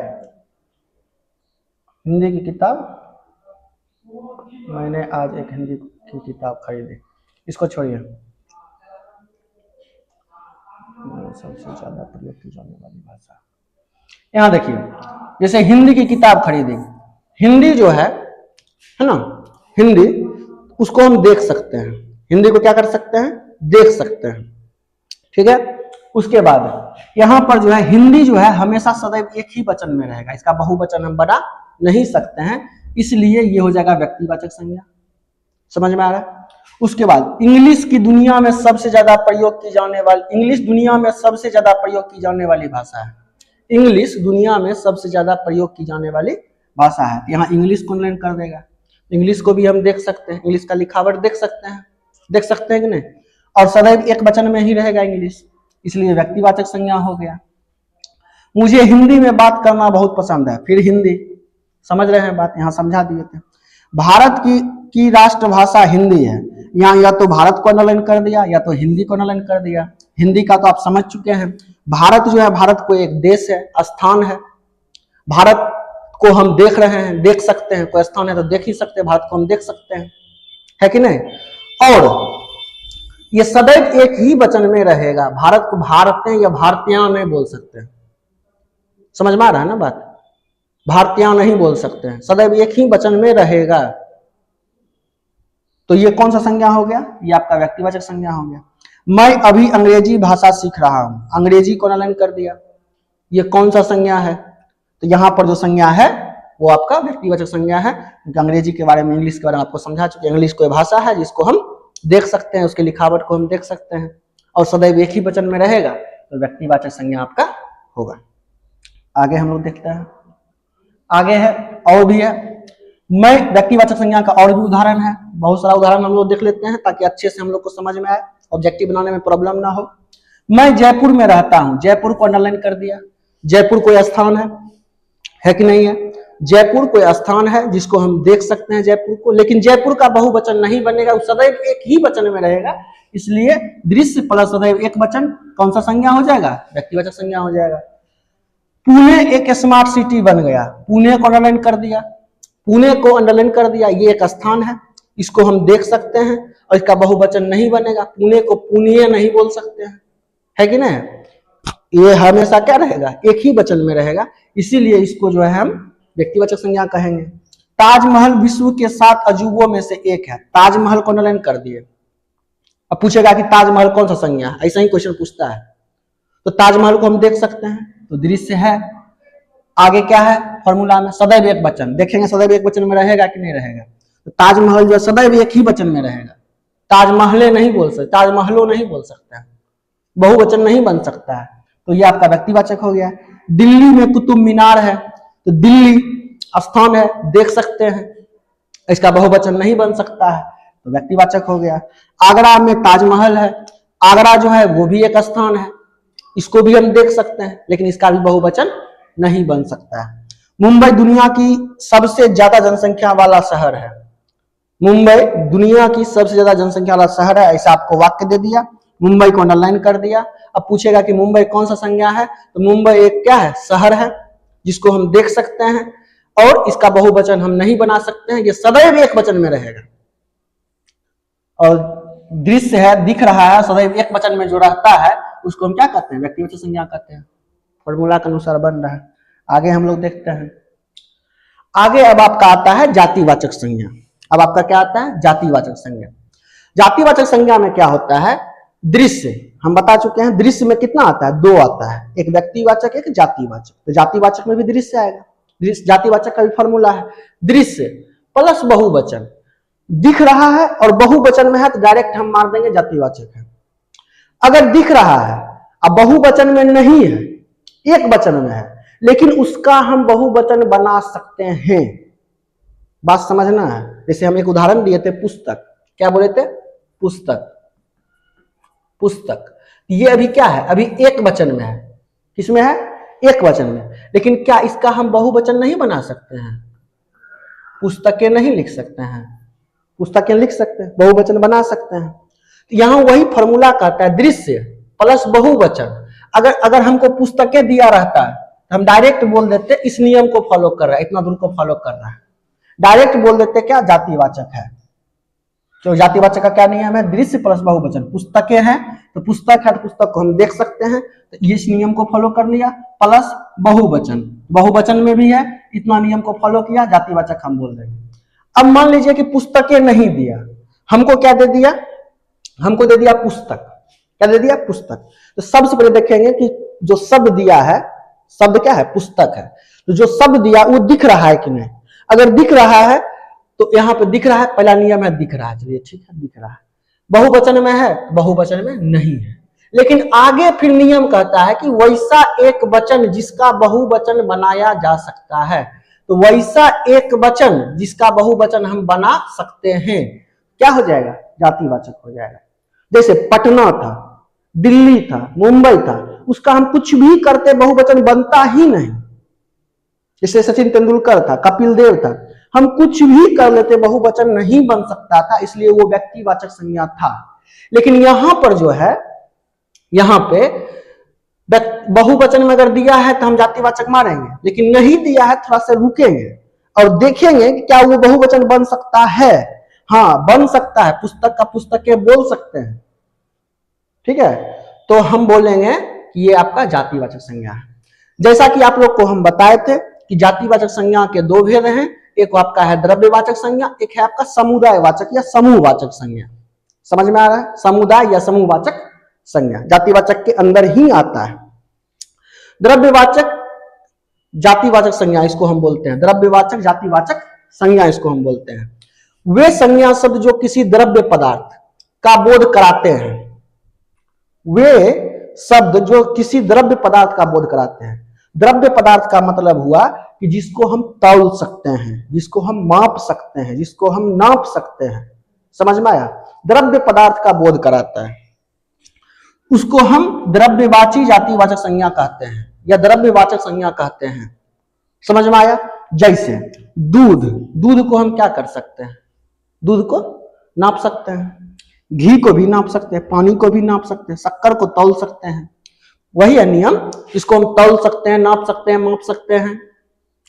हिंदी की किताब, मैंने आज एक हिंदी की किताब खरीदी, इसको छोड़िए। सबसे ज्यादा प्रयोग की जाने वाली भाषा, यहाँ देखिए, जैसे हिंदी की किताब खरीदी, हिंदी जो है ना, हिंदी, उसको हम देख सकते हैं। हिंदी को क्या कर सकते हैं, देख सकते हैं, ठीक है। उसके बाद यहाँ पर जो है हिंदी जो है हमेशा सदैव एक ही वचन में रहेगा, इसका बहुवचन हम बना नहीं सकते हैं, इसलिए ये हो जाएगा व्यक्तिवाचक संज्ञा। समझ में आ रहा है। उसके बाद इंग्लिश दुनिया में सबसे ज्यादा प्रयोग की जाने वाली भाषा है। इंग्लिश दुनिया में सबसे ज्यादा प्रयोग की जाने वाली भाषा है। यहाँ इंग्लिश को अंडरलाइन कर देगा। इंग्लिश को भी हम देख सकते हैं, इंग्लिश का लिखावट देख सकते हैं कि नहीं, और सदैव एक वचन में ही रहेगा इंग्लिश, इसलिए व्यक्तिवाचक संज्ञा हो गया। मुझे हिंदी में बात करना बहुत पसंद है, फिर हिंदी, समझ रहे हैं बात, यहाँ समझा दिए थे। भारत की राष्ट्रभाषा हिंदी है, यहाँ या तो भारत को अंडरलाइन कर दिया या तो हिंदी को अंडरलाइन कर दिया। हिंदी का तो आप समझ चुके हैं। भारत जो है, भारत को एक देश है, स्थान है। भारत को हम देख रहे हैं, देख सकते हैं, कोई स्थान है तो देख ही सकते हैं, भारत को हम देख सकते हैं, है कि नहीं। और ये सदैव एक ही वचन में रहेगा। भारत को भारतें या भारतीयां नहीं बोल सकते हैं, समझ में आ रहा है ना बात, भारतीयां नहीं बोल सकते हैं, सदैव एक ही वचन में रहेगा। तो ये कौन सा संज्ञा हो गया, ये आपका व्यक्तिवाचक संज्ञा हो गया। मैं अभी अंग्रेजी भाषा सीख रहा हूं, अंग्रेजी को अंडरलाइन कर दिया, ये कौन सा संज्ञा है, तो यहाँ पर जो संज्ञा है वो आपका व्यक्तिवाचक संज्ञा है। अंग्रेजी के बारे में, इंग्लिश के बारे में आपको समझा चुके हैं। इंग्लिश कोई भाषा है जिसको हम देख सकते हैं, उसके लिखावट को हम देख सकते हैं और सदैव एक ही वचन में रहेगा, तो व्यक्तिवाचक संज्ञा आपका होगा। आगे हम लोग देखते हैं, आगे है और भी है। मैं व्यक्तिवाचक संज्ञा का और भी उदाहरण है, बहुत सारा उदाहरण हम लोग देख लेते हैं ताकि अच्छे से हम लोग को समझ में आए, ऑब्जेक्टिव बनाने में प्रॉब्लम ना हो। मैं जयपुर में रहता हूं, जयपुर को अंडरलाइन कर दिया। जयपुर कोई स्थान है कि नहीं है, जयपुर कोई स्थान है जिसको हम देख सकते हैं जयपुर को, लेकिन जयपुर का बहुवचन नहीं बनेगा, वो सदैव एक ही वचन में रहेगा, इसलिए दृश्य प्लस सदैव एक वचन कौन सा संज्ञा हो जाएगा, व्यक्तिवाचक संज्ञा हो जाएगा। पुणे एक स्मार्ट सिटी बन गया, पुणे को अंडरलाइन कर दिया, पुणे को अंडरलाइन कर दिया, ये एक स्थान है, इसको हम देख सकते हैं और इसका बहुवचन नहीं बनेगा, पुणे को पुण्य नहीं बोल सकते हैं, है कि नहीं, ये हमेशा क्या रहेगा, एक ही वचन में रहेगा, इसीलिए इसको जो है हम व्यक्तिवाचक संज्ञा कहेंगे। ताजमहल विश्व के 7 अजूबों में से एक है, ताजमहल को अंडरलाइन कर दिए। अब पूछेगा कि ताजमहल कौन सा संज्ञा है, ऐसा ही क्वेश्चन पूछता है, तो ताजमहल को हम देख सकते हैं, तो दृश्य है। आगे क्या है फॉर्मूला में, सदैव एक वचन, देखेंगे सदैव एक वचन में रहेगा कि नहीं रहेगा, तो ताजमहल जो सदैव एक ही वचन में रहेगा, ताजमहले नहीं बोल सकते, ताजमहलो नहीं बोल सकता है, बहुवचन नहीं बन सकता है, तो ये आपका व्यक्तिवाचक हो गया। दिल्ली में कुतुब मीनार है, तो दिल्ली स्थान है, देख सकते हैं, इसका बहुवचन नहीं बन सकता है, तो व्यक्तिवाचक हो गया। आगरा में ताजमहल है, आगरा जो है वो भी एक स्थान है, इसको भी हम देख सकते हैं, लेकिन इसका भी बहुवचन नहीं बन सकता है। मुंबई दुनिया की सबसे ज्यादा जनसंख्या वाला शहर है, मुंबई दुनिया की सबसे ज्यादा जनसंख्या वाला शहर है, ऐसा आपको वाक्य दे दिया। मुंबई को अंडरलाइन कर दिया। अब पूछेगा कि मुंबई कौन सा संज्ञा है, तो मुंबई एक क्या है, शहर है जिसको हम देख सकते हैं, और इसका बहुवचन हम नहीं बना सकते हैं, ये सदैव एक वचन में रहेगा। और दृश्य है, दिख रहा है, सदैव एक वचन में जो रहता है उसको हम क्या कहते हैं, व्यक्तिवाचक संज्ञा कहते हैं। फॉर्मूला के अनुसार बन रहा है। आगे हम लोग देखते हैं। आगे अब आपका आता है जातिवाचक संज्ञा। अब आपका क्या आता है, जातिवाचक संज्ञा। जातिवाचक संज्ञा में क्या होता है, दृश्य हम बता चुके हैं, दृश्य में कितना आता है, दो आता है, एक व्यक्तिवाचक एक जातिवाचक। तो जातिवाचक में भी दृश्य आएगा। जातिवाचक का भी फॉर्मूला है दृश्य प्लस बहुवचन। दिख रहा है और बहुवचन में है तो डायरेक्ट हम मार देंगे जातिवाचक है। अगर दिख रहा है अब बहुवचन में नहीं है, एक वचन में है, लेकिन उसका हम बहुवचन बना सकते हैं। बात समझना है। जैसे हम एक उदाहरण दिए थे, पुस्तक, क्या बोले थे, पुस्तक, पुस्तक। ये अभी क्या है, अभी एक वचन में है। किसमें है, एक वचन में। लेकिन क्या इसका हम बहुवचन नहीं बना सकते हैं, पुस्तकें नहीं लिख सकते हैं, पुस्तकें लिख सकते हैं, बहुवचन बना सकते हैं। तो यहां वही फॉर्मूला कहता है दृश्य प्लस बहुवचन। अगर हमको पुस्तकें दिया रहता है तो हम डायरेक्ट बोल देते इस नियम को फॉलो कर रहा है, इतना दूर को फॉलो कर रहा है, डायरेक्ट बोल देते क्या, जातिवाचक है। तो जातिवाचक का क्या नियम है, दृश्य प्लस बहुवचन। पुस्तकें हैं तो पुस्तक है तो पुस्तक को हम देख सकते हैं, तो इस नियम को फॉलो कर लिया, प्लस बहुवचन, बहुवचन में भी है, इतना नियम को फॉलो किया, जातिवाचक हम बोल देंगे। अब मान लीजिए कि पुस्तकें नहीं दिया, हमको क्या दे दिया, हमको दे दिया पुस्तक। क्या दे दिया, पुस्तक। तो सबसे पहले देखेंगे कि जो शब्द दिया है, शब्द क्या है, पुस्तक है। तो जो शब्द दिया वो दिख रहा है कि नहीं। अगर दिख रहा है तो यहाँ पे दिख रहा है, पहला नियम है दिख रहा है, चलिए ठीक है, दिख रहा है। बहुवचन में है, बहुवचन में नहीं है। लेकिन आगे फिर नियम कहता है कि वैसा एक वचन जिसका बहुवचन बनाया जा सकता है। तो वैसा एक वचन जिसका बहुवचन हम बना सकते हैं, क्या हो जाएगा, जातिवाचक हो जाएगा। जैसे पटना था, दिल्ली था, मुंबई था, उसका हम कुछ भी करते बहुवचन बनता ही नहीं। जैसे सचिन तेंदुलकर था, कपिल देव था, हम कुछ भी कर लेते बहुवचन नहीं बन सकता था, इसलिए वो व्यक्तिवाचक संज्ञा था। लेकिन यहां पर जो है, यहां पे बहुवचन में अगर दिया है तो हम जातिवाचक मारेंगे, लेकिन नहीं दिया है थोड़ा सा रुकेंगे और देखेंगे कि क्या वो बहुवचन बन सकता है। हाँ बन सकता है, पुस्तक का पुस्तकें बोल सकते हैं, ठीक है। तो हम बोलेंगे कि ये आपका जातिवाचक संज्ञा है। जैसा कि आप लोग को हम बताए थे कि जातिवाचक संज्ञा के दो भेद हैं, एक आपका है द्रव्यवाचक संज्ञा, एक है आपका समुदायवाचक या समूहवाचक संज्ञा। समझ में आ रहा है, समुदाय या समूहवाचक संज्ञा जातिवाचक के अंदर ही आता है। द्रव्यवाचक जातिवाचक संज्ञा इसको हम बोलते हैं, द्रव्यवाचक जातिवाचक संज्ञा इसको हम बोलते हैं। वे संज्ञा शब्द जो किसी द्रव्य पदार्थ का बोध कराते हैं, वे शब्द जो किसी द्रव्य पदार्थ का बोध कराते हैं। द्रव्य पदार्थ का मतलब हुआ कि जिसको हम तौल सकते हैं, जिसको हम माप सकते हैं, जिसको हम नाप सकते हैं। समझ में आया, द्रव्य पदार्थ का बोध कराता है, उसको हम द्रव्यवाची जातिवाचक संज्ञा कहते हैं या द्रव्यवाचक संज्ञा कहते हैं। समझ में आया। जैसे दूध, दूध को हम क्या कर सकते हैं, दूध को नाप सकते हैं, घी को भी नाप सकते हैं, पानी को भी नाप सकते हैं, शक्कर को तौल सकते हैं। वही है नियम, इसको हम तौल सकते हैं, नाप सकते हैं, माप सकते हैं,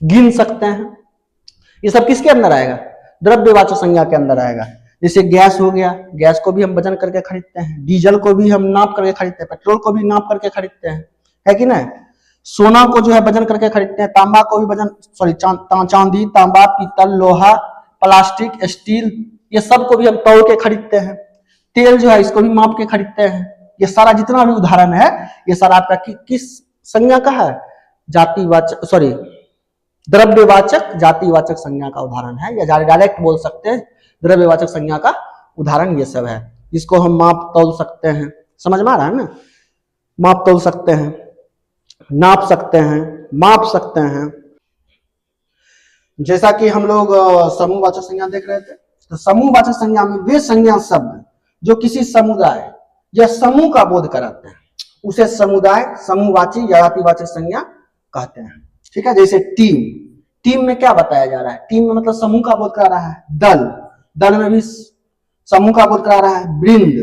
गिन सकते हैं। ये सब किसके अंदर आएगा, द्रव्यवाचक संज्ञा के अंदर आएगा। जैसे गैस हो गया, गैस को भी हम वजन करके खरीदते हैं, डीजल को भी हम नाप करके खरीदते हैं, पेट्रोल को भी नाप करके खरीदते हैं, है कि नहीं। सोना को जो है वजन करके खरीदते हैं, तांबा को भी वजन, चांदी, तांबा, पीतल, लोहा, प्लास्टिक, स्टील, ये सब को भी हम तौल के खरीदते हैं। तेल जो है इसको भी माप के खरीदते हैं। ये सारा जितना भी उदाहरण है, ये सारा आपका किस संज्ञा का है, जातिवाचक, सॉरी द्रव्यवाचक जातिवाचक संज्ञा का उदाहरण है, या डायरेक्ट बोल सकते हैं द्रव्यवाचक संज्ञा का उदाहरण ये सब है, जिसको हम माप तौल सकते हैं। समझ में आ रहा है ना, माप तौल सकते हैं, नाप सकते हैं, माप सकते हैं। जैसा कि हम लोग समूहवाचक संज्ञा देख रहे थे, तो समूहवाचक संज्ञा में वे संज्ञा शब्द जो किसी समुदाय या समूह का बोध कराते हैं, उसे समुदाय, समूहवाची या जातिवाचक संज्ञा कहते हैं। ठीक है। जैसे टीम, टीम में क्या बताया जा रहा है, टीम में मतलब समूह का बोध करा रहा है। दल, दल में भी समूह का बोध करा रहा है। वृंद,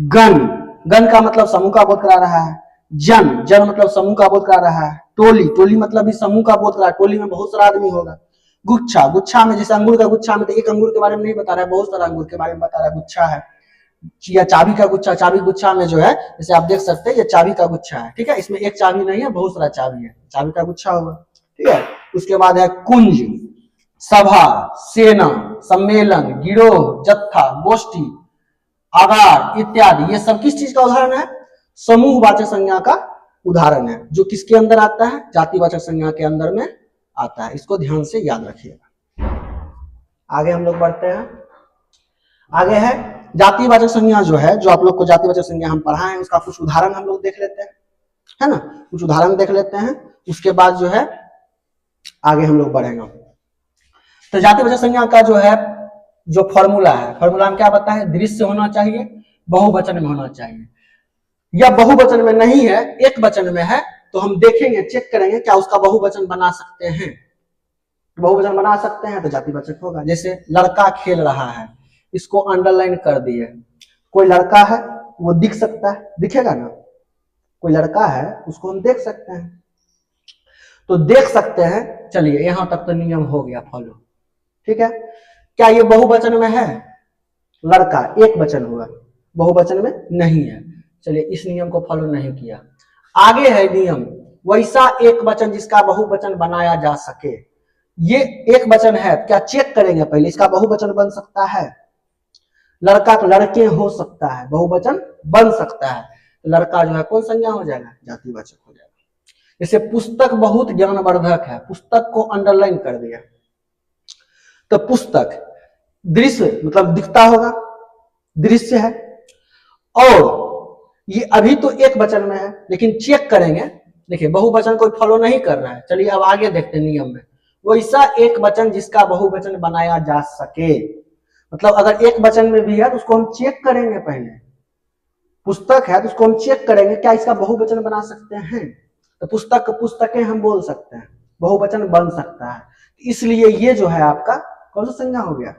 गण, गण का मतलब समूह का बोध करा रहा है। जन, जन मतलब समूह का बोध करा रहा है। टोली, टोली मतलब भी समूह का बोध करा, टोली में बहुत सारा आदमी होगा। गुच्छा, गुच्छा में जैसे अंगूर का गुच्छा में तो एक अंगूर के बारे में नहीं बता रहा है, बहुत सारा अंगूर के बारे में बता रहा है, गुच्छा है। या चाबी का गुच्छा, चाबी गुच्छा में जो है जैसे आप देख सकते हैं ये चाबी का गुच्छा है, ठीक है, इसमें एक चाबी नहीं है, बहुत सारा चाबी है, चाबी का गुच्छा होगा, ठीक है। उसके बाद है कुंज, सभा, सेना, सम्मेलन, गिरोह, जत्था, गोष्ठी, आगार इत्यादि, ये सब किस चीज का उदाहरण है? समूहवाचक संज्ञा का उदाहरण है, जो किसके अंदर आता है? जातिवाचक संज्ञा के अंदर में आता है। इसको ध्यान से याद रखिएगा। आगे हम लोग बढ़ते हैं। आगे है जातिवाचक संज्ञा जो है, जो आप लोग को जातिवाचक संज्ञा हम पढ़ाए हैं, उसका कुछ उदाहरण हम लोग देख लेते हैं, है ना, कुछ उदाहरण देख लेते हैं। उसके बाद जो है आगे हम लोग बढ़ेंगे। तो जातिवाचक संज्ञा का जो है जो फॉर्मूला है, फॉर्मूला में क्या बताया है? दृश्य होना चाहिए, बहुवचन में होना चाहिए। या बहुवचन में नहीं है, एक वचन में है, तो हम देखेंगे, चेक करेंगे क्या उसका बहुवचन बना सकते हैं। बहुवचन बना सकते हैं तो जातिवाचक होगा। जैसे लड़का खेल रहा है, इसको अंडरलाइन कर दिए। कोई लड़का है वो दिख सकता है, दिखेगा ना, कोई लड़का है उसको हम देख सकते हैं, तो देख सकते हैं। चलिए यहां तक तो नियम हो गया फॉलो, ठीक है। क्या ये बहुवचन में है? लड़का एक वचन हुआ, बहुवचन में नहीं है। चलिए इस नियम को फॉलो नहीं किया। आगे है नियम, वैसा एक वचन जिसका बहुवचन बनाया जा सके। ये एक वचन है, क्या चेक करेंगे पहले, इसका बहुवचन बन सकता है? लड़का तो लड़के हो सकता है, बहुवचन बन सकता है, तो लड़का जो है कौन संज्ञा हो जाएगा? जातिवाचक हो जाएगा। जैसे पुस्तक बहुत ज्ञानवर्धक है, पुस्तक को अंडरलाइन कर दिया, तो पुस्तक, दृश्य मतलब दिखता होगा, दृश्य है। और ये अभी तो एक वचन में है, लेकिन चेक करेंगे, देखिए बहुवचन कोई फॉलो नहीं कर रहा है। चलिए अब आगे देखते हैं नियम में, वैसा एक वचन जिसका बहुवचन बनाया जा सके। मतलब अगर एक वचन में भी है तो उसको हम चेक करेंगे पहले। पुस्तक है तो उसको हम चेक करेंगे क्या इसका बहुवचन बना सकते हैं, तो पुस्तक पुस्तकें हम बोल सकते हैं, बहुवचन बन सकता है। इसलिए ये जो है आपका कौन सा संज्ञा हो गया?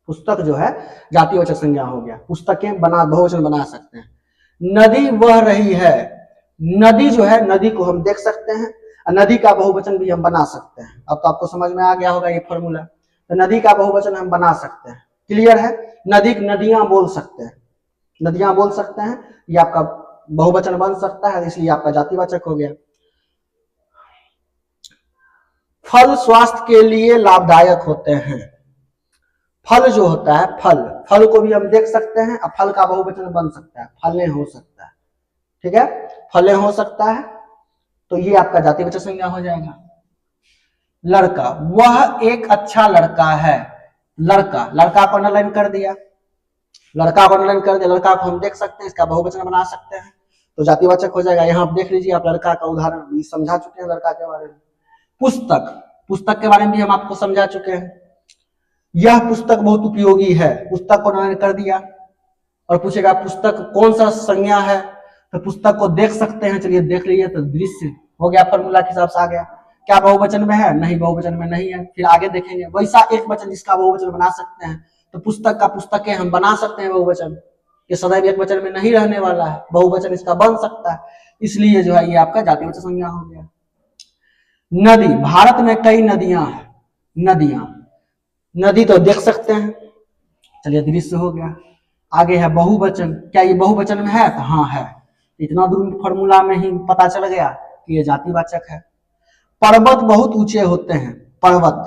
पुस्तक जो है जातिवाचक संज्ञा हो गया। पुस्तकें बना बहुवचन बना सकते हैं। नदी बह रही है, नदी जो है, नदी को हम देख सकते हैं, नदी का बहुवचन भी हम बना सकते हैं। अब तो आपको समझ में आ गया होगा ये फॉर्मूला, तो नदी का बहुवचन हम बना सकते हैं, क्लियर है। नदी, नदियां बोल सकते हैं, नदियां बोल सकते हैं, ये आपका बहुवचन बन सकता है, इसलिए आपका जातिवाचक हो गया। फल स्वास्थ्य के लिए लाभदायक होते हैं। फल जो होता है, फल, फल को भी हम देख सकते हैं, अब फल का बहुवचन बन सकता है, फलें हो सकता है, ठीक है, फलें हो सकता है, तो ये आपका जातिवाचक संज्ञा हो जाएगा। लड़का, वह एक अच्छा लड़का है, लड़का, लड़का को अंडरलाइन कर दिया, लड़का को अंडरलाइन कर दिया, लड़का को हम देख सकते हैं, इसका बहुवचन बना सकते हैं, तो जातिवाचक हो जाएगा। यहाँ आप देख लीजिए, आप लड़का का उदाहरण समझा चुके हैं, लड़का के बारे में। पुस्तक, पुस्तक के बारे में भी हम आपको समझा चुके हैं। यह पुस्तक बहुत उपयोगी है, पुस्तक को अंडरलाइन कर दिया, और पूछेगा पुस्तक कौन सा संज्ञा है, तो पुस्तक को देख सकते हैं। चलिए देख लीजिए, तो दृश्य हो गया, फॉर्मूला के हिसाब से आ गया। क्या बहुवचन में है? नहीं, बहुवचन में नहीं है। फिर आगे देखेंगे, वैसा एक वचन जिसका बहुवचन बना सकते हैं, तो पुस्तक का पुस्तकें हम बना सकते हैं बहुवचन, ये सदैव एक वचन में नहीं रहने वाला है, बहुवचन इसका बन सकता है, इसलिए जो है ये आपका जातिवाचक संज्ञा हो गया। नदी, भारत में कई नदियां हैं, नदियां, नदी तो देख सकते हैं, चलिए दृश्य हो गया। आगे है बहुवचन, क्या ये बहुवचन में है? तो हाँ है, इतना दूर फॉर्मूला में ही पता चल गया कि ये जातिवाचक है। पर्वत बहुत ऊंचे होते हैं, पर्वत,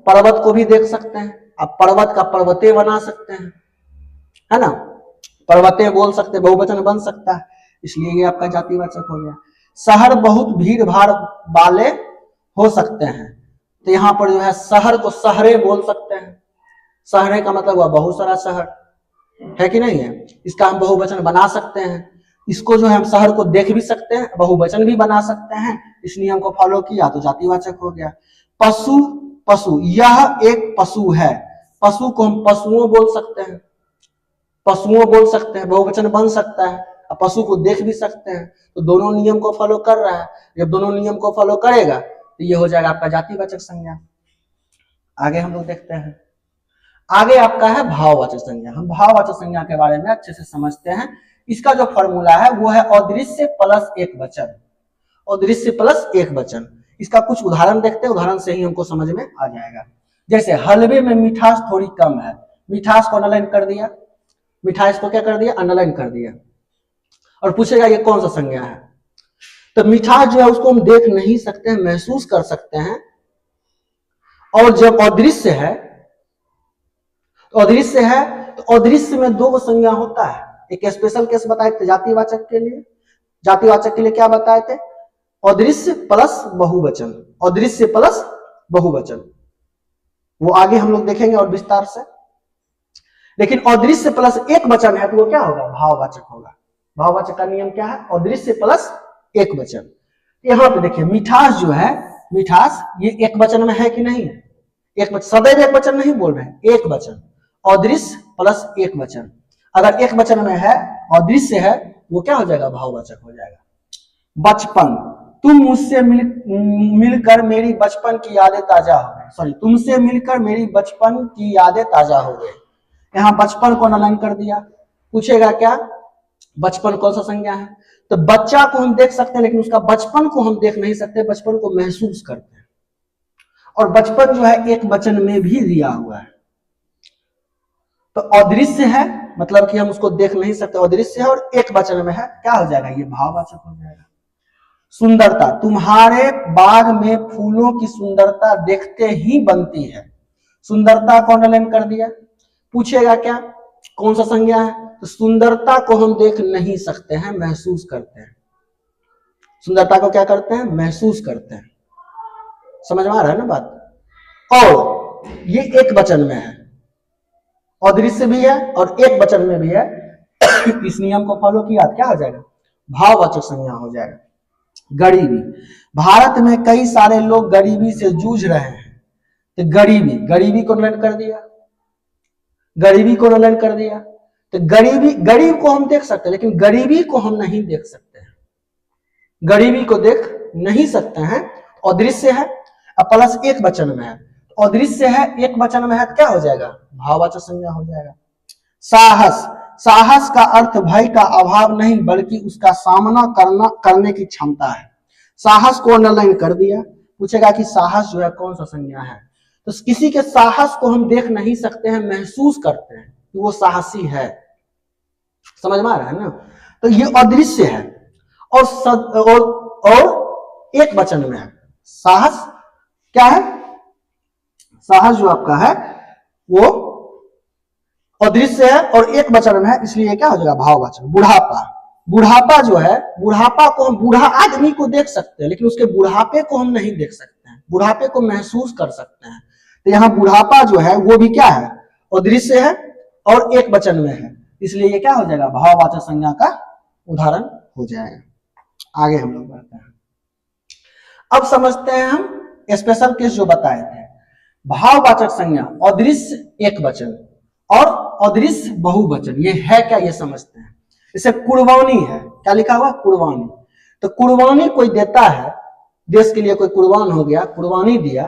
पर्वत को भी देख सकते हैं, अब पर्वत का पर्वते बना सकते हैं, है ना, पर्वते बोल सकते, बहुवचन बन सकता है, इसलिए ये आपका जातिवाचक हो गया। शहर बहुत भीड़ भाड़ वाले हो सकते हैं, तो यहाँ पर जो है शहर को शहरे बोल सकते हैं, शहरे का मतलब हुआ बहुत सारा शहर, है कि नहीं है, इसका हम बहुवचन बना सकते हैं। इसको जो है हम शहर को देख भी सकते हैं, बहुवचन भी बना सकते हैं, इस नियम को फॉलो किया तो जातिवाचक हो गया। पशु, पशु, यह एक पशु है, पशु को हम पशुओं बोल सकते हैं, पशुओं बोल सकते हैं, बहुवचन बन सकता है, पशु को देख भी सकते हैं, तो दोनों नियम को फॉलो कर रहा है। जब दोनों नियम को फॉलो करेगा तो ये हो जाएगा आपका जातिवाचक संज्ञा। आगे हम लोग देखते हैं, आगे आपका है भाववाचक संज्ञा। हम भाववाचक संज्ञा के बारे में अच्छे से समझते हैं। इसका जो फॉर्मूला है वो है अदृश्य प्लस एक वचन, अदृश्य प्लस एक वचन। इसका कुछ उदाहरण देखते हैं, उदाहरण से ही हमको समझ में आ जाएगा। जैसे हलवे में मिठास थोड़ी कम है, मिठास को अंडरलाइन कर दिया, मिठास को क्या कर दिया, अंडरलाइन कर दिया, और पूछेगा ये कौन सा संज्ञा है। तो मिठास जो है उसको हम देख नहीं सकते हैं, महसूस कर सकते हैं। और जब अदृश्य है, तो अदृश्य है तो अदृश्य में दो संज्ञा होता है। एक स्पेशल केस बताए थे जातिवाचक के लिए, जातिवाचक के लिए क्या बताए थे, अदृश्य प्लस बहुवचन, अदृश्य प्लस बहुवचन। वो आगे हम लोग देखेंगे और विस्तार से। लेकिन अदृश्य प्लस एक वचन है तो वो क्या होगा, भाववाचक होगा। भाववाचक का नियम क्या है, अदृश्य प्लस एक वचन। यहां पे देखिए मिठास जो है, मिठास ये एक वचन में है कि नहीं है, एक वचन, सदैव एक वचन नहीं बोल रहे हैं, एक वचन, अदृश्य प्लस एक वचन। अगर एक वचन में है, अदृश्य है, वो क्या हो जाएगा, भाववाचक हो जाएगा। बचपन, तुम मुझसे मिलकर मेरी बचपन की यादें ताजा हो गई, सॉरी तुमसे मिलकर मेरी बचपन की यादें ताजा हो गई। यहाँ बचपन को अंडरलाइन कर दिया। पूछेगा क्या, बचपन कौन सा संज्ञा है। तो बच्चा को हम देख सकते हैं लेकिन उसका बचपन को हम देख नहीं सकते, बचपन को महसूस करते हैं। और बचपन जो है एक वचन में भी दिया हुआ है। तो अदृश्य है मतलब कि हम उसको देख नहीं सकते, अदृश्य है और एक वचन में है, क्या हो जाएगा, ये भाववाचक हो जाएगा। सुंदरता, तुम्हारे बाग में फूलों की सुंदरता देखते ही बनती है, सुंदरता को अंडरलाइन कर दिया। पूछेगा क्या, कौन सा संज्ञा है, तो सुंदरता को हम देख नहीं सकते हैं, महसूस करते हैं। सुंदरता को क्या करते हैं, महसूस करते हैं। समझ में आ रहा है ना बात। और ये एक वचन में है, अदृश्य भी है और एक वचन में भी है। इस नियम को फॉलो किया क्या हो जाएगा, भाववाचक संज्ञा हो जाएगा। गरीबी, भारत में कई सारे लोग गरीबी से जूझ रहे हैं। तो गरीबी, गरीबी को अंडरलाइन कर दिया, गरीबी को अंडरलाइन कर दिया। तो गरीबी, गरीब को हम देख सकते हैं लेकिन गरीबी को हम नहीं देख सकते हैं, गरीबी को देख नहीं सकते हैं। अदृश्य है अब प्लस एक वचन में है, अदृश्य है एक वचन में है, क्या हो जाएगा, भाववाचक संज्ञा हो जाएगा। साहस, साहस का अर्थ भय का अभाव नहीं बल्कि उसका सामना करने की क्षमता है। साहस को अंडरलाइन कर दिया। पूछेगा कि साहस जो है कौन सा संज्ञा है। तो किसी के साहस को हम देख नहीं सकते हैं, महसूस करते हैं कि वो साहसी है। समझ में आ रहा है ना। तो ये अदृश्य है और एक वचन में है। साहस क्या है, साहस जो आपका है वो अदृश्य है और एक वचन में है, इसलिए क्या हो जाएगा, भाववाचक। बुढ़ापा, बुढ़ापा जो है, बुढ़ापा को हम बूढ़ा आदमी को देख सकते हैं लेकिन उसके बुढ़ापे को हम नहीं देख सकते हैं, बुढ़ापे को महसूस कर सकते हैं। तो यहाँ बुढ़ापा जो है वो भी क्या है, अदृश्य है और एक वचन में है, इसलिए ये क्या हो जाएगा, भाववाचक संज्ञा का उदाहरण हो जाएगा। आगे हम लोग बढ़ते हैं। अब समझते हैं हम स्पेशल केस जो बताए थे। भाववाचक संज्ञा अदृश्य एक वचन और अदृश्य बहुवचन, ये है क्या, ये समझते हैं। जैसे कुर्बानी है, क्या लिखा हुआ, कुर्बानी। तो कुर्बानी कोई देता है, देश के लिए कोई कुर्बान हो गया, कुर्बानी दिया,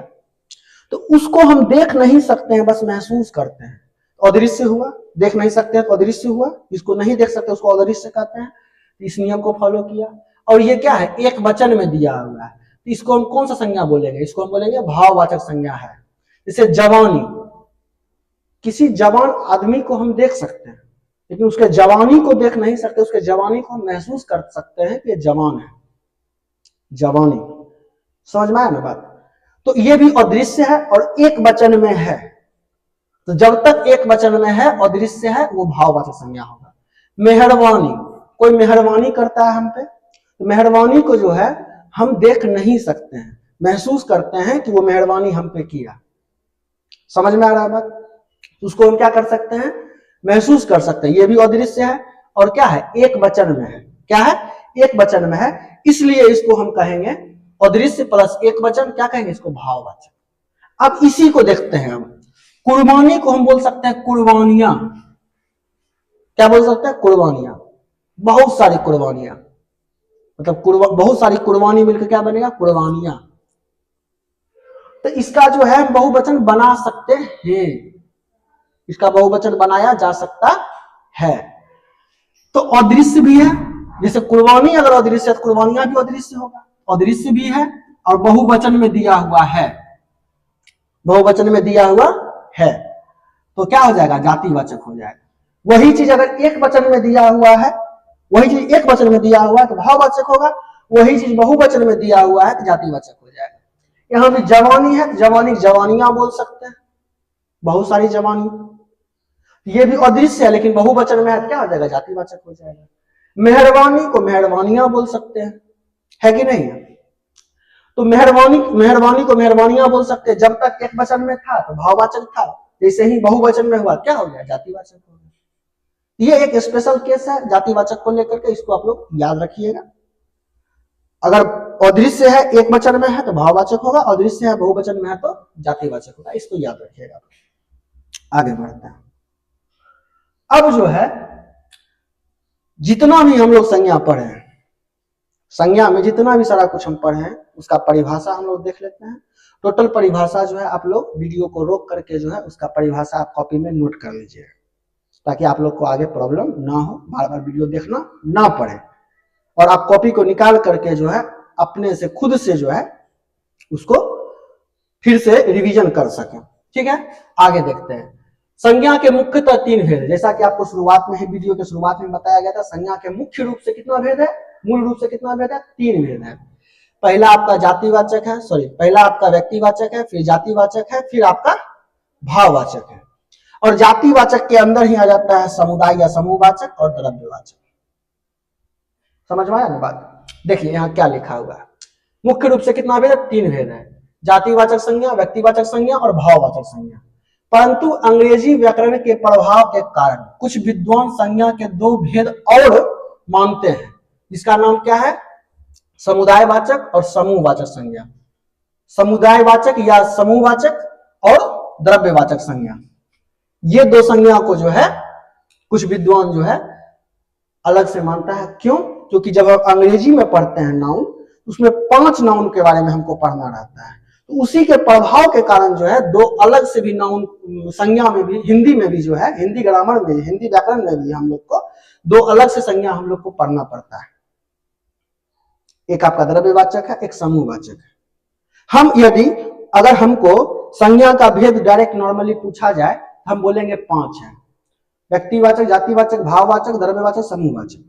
तो उसको हम देख नहीं सकते हैं, बस महसूस करते हैं। अदृश्य हुआ, देख नहीं सकते हैं तो अदृश्य हुआ, इसको नहीं देख सकते उसको अदृश्य कहते हैं। इस नियम को फॉलो किया। और ये क्या है, एक वचन में दिया हुआ है, तो इसको हम कौन सा संज्ञा बोलेंगे, इसको हम बोलेंगे भाववाचक संज्ञा है। जैसे जवानी, किसी जवान आदमी को हम देख सकते हैं लेकिन उसके जवानी को देख नहीं सकते, उसके जवानी को हम महसूस कर सकते हैं कि ये जवान है, जवानी। समझ में आया ना बात। तो ये भी अदृश्य है और एक वचन में है। तो जब तक एक वचन में है, अदृश्य है, वो भाववाचक संज्ञा होगा। मेहरबानी, कोई मेहरबानी करता है हम पे, तो मेहरबानी को जो है हम देख नहीं सकते हैं, महसूस करते हैं कि वो मेहरबानी हम पे किया। समझ में आ रहा है बात। उसको हम क्या कर सकते हैं, महसूस कर सकते हैं। ये भी अदृश्य है और क्या है, एक वचन में है। क्या है, एक वचन में है, इसलिए इसको हम कहेंगे अदृश्य प्लस एक वचन, क्या कहेंगे इसको, भाववाचक। अब इसी को देखते हैं हम। कुर्बानी को हम बोल सकते हैं कुर्बानियां, क्या बोल सकते हैं, कुर्बानियां, बहुत सारी कुर्बानियां, मतलब बहुत सारी कुर्बानी मिलकर क्या बनेगा, कुर्बानियां। तो इसका जो है बहुवचन बना सकते हैं। इसका बहुवचन बनाया जा सकता है। तो अदृश्य भी है, जैसे कुर्बानी अगर अदृश्य है तो कुर्बानियां भी अदृश्य होगा, अदृश्य भी है और बहुवचन में दिया हुआ है, बहुवचन में दिया हुआ है तो क्या हो जाएगा, जातिवाचक हो जाएगा। वही चीज अगर एक वचन में दिया हुआ है, वही चीज एक वचन में दिया हुआ है तो भाववाचक होगा, वही चीज बहुवचन में दिया हुआ है तो जातिवाचक हो जाएगा। यहाँ भी जवानी है, जवानी जवानियां बोल सकते हैं, बहुत सारी जवानी, ये भी अदृश्य है लेकिन बहुवचन में है तो क्या हो जाएगा, जातिवाचक हो जाएगा। मेहरबानी को मेहरबानियां बोल सकते हैं, है कि नहीं है? तो मेहरबानी को मेहरबानियां बोल सकते हैं, जब तक एक वचन में था तो भाववाचक था, जैसे ही बहुवचन में हुआ क्या हो गया, जातिवाचक हो गया। ये एक स्पेशल केस है जातिवाचक को लेकर के, इसको आप लोग याद रखिएगा। अगर अदृश्य है एक वचन में है तो भाववाचक होगा, अदृश्य है बहुवचन में है तो जातिवाचक होगा, इसको याद रखिएगा। आगे बढ़ते हैं। अब जो है जितना भी हम लोग संज्ञा पढ़े हैं, संज्ञा में जितना भी सारा कुछ हम पढ़े हैं उसका परिभाषा हम लोग देख लेते हैं। टोटल परिभाषा जो है आप लोग वीडियो को रोक करके जो है उसका परिभाषा आप कॉपी में नोट कर लीजिए, ताकि आप लोग को आगे प्रॉब्लम ना हो, बार बार वीडियो देखना ना पड़े, और आप कॉपी को निकाल करके जो है अपने से खुद से जो है उसको फिर से रिवीजन कर सकें। ठीक है, आगे देखते हैं। संज्ञा के मुख्यतः तीन भेद है, जैसा कि आपको शुरुआत में ही वीडियो के शुरुआत में बताया गया था। संज्ञा के मुख्य रूप से कितना भेद है, मूल रूप से कितना भेद है, तीन भेद है। पहला आपका जातिवाचक है, पहला आपका व्यक्तिवाचक है, फिर जातिवाचक है, फिर आपका भाववाचक है। और जातिवाचक के अंदर ही आ जाता है समुदाय या समूहवाचक और द्रव्यवाचक। समझ में आया ना बात? देखिए यहाँ क्या लिखा हुआ है, मुख्य रूप से कितना भेद है, तीन भेद है, जातिवाचक संज्ञा, व्यक्तिवाचक संज्ञा और भाववाचक संज्ञा। परंतु अंग्रेजी व्याकरण के प्रभाव के कारण कुछ विद्वान संज्ञा के दो भेद और मानते हैं, जिसका नाम क्या है, समुदायवाचक और समूहवाचक संज्ञा। समुदायवाचक या समूहवाचक और द्रव्यवाचक संज्ञा, ये दो संज्ञा को जो है कुछ विद्वान जो है अलग से मानता है। क्यों? क्योंकि जब हम अंग्रेजी में पढ़ते हैं नाउन, उसमें 5 नाउन के बारे में हमको पढ़ना रहता है, तो उसी के प्रभाव के कारण जो है दो अलग से भी नाउन संज्ञा में भी, हिंदी में भी जो है, हिंदी ग्रामर में, हिंदी व्याकरण में भी हम लोग को दो अलग से संज्ञा हम लोग को पढ़ना पड़ता है। एक आपका द्रव्यवाचक है, एक समूहवाचक है। हम यदि अगर हमको संज्ञा का भेद डायरेक्ट नॉर्मली पूछा जाए हम बोलेंगे 5 है, व्यक्तिवाचक, जातिवाचक, भाववाचक, द्रव्यवाचक, समूहवाचक।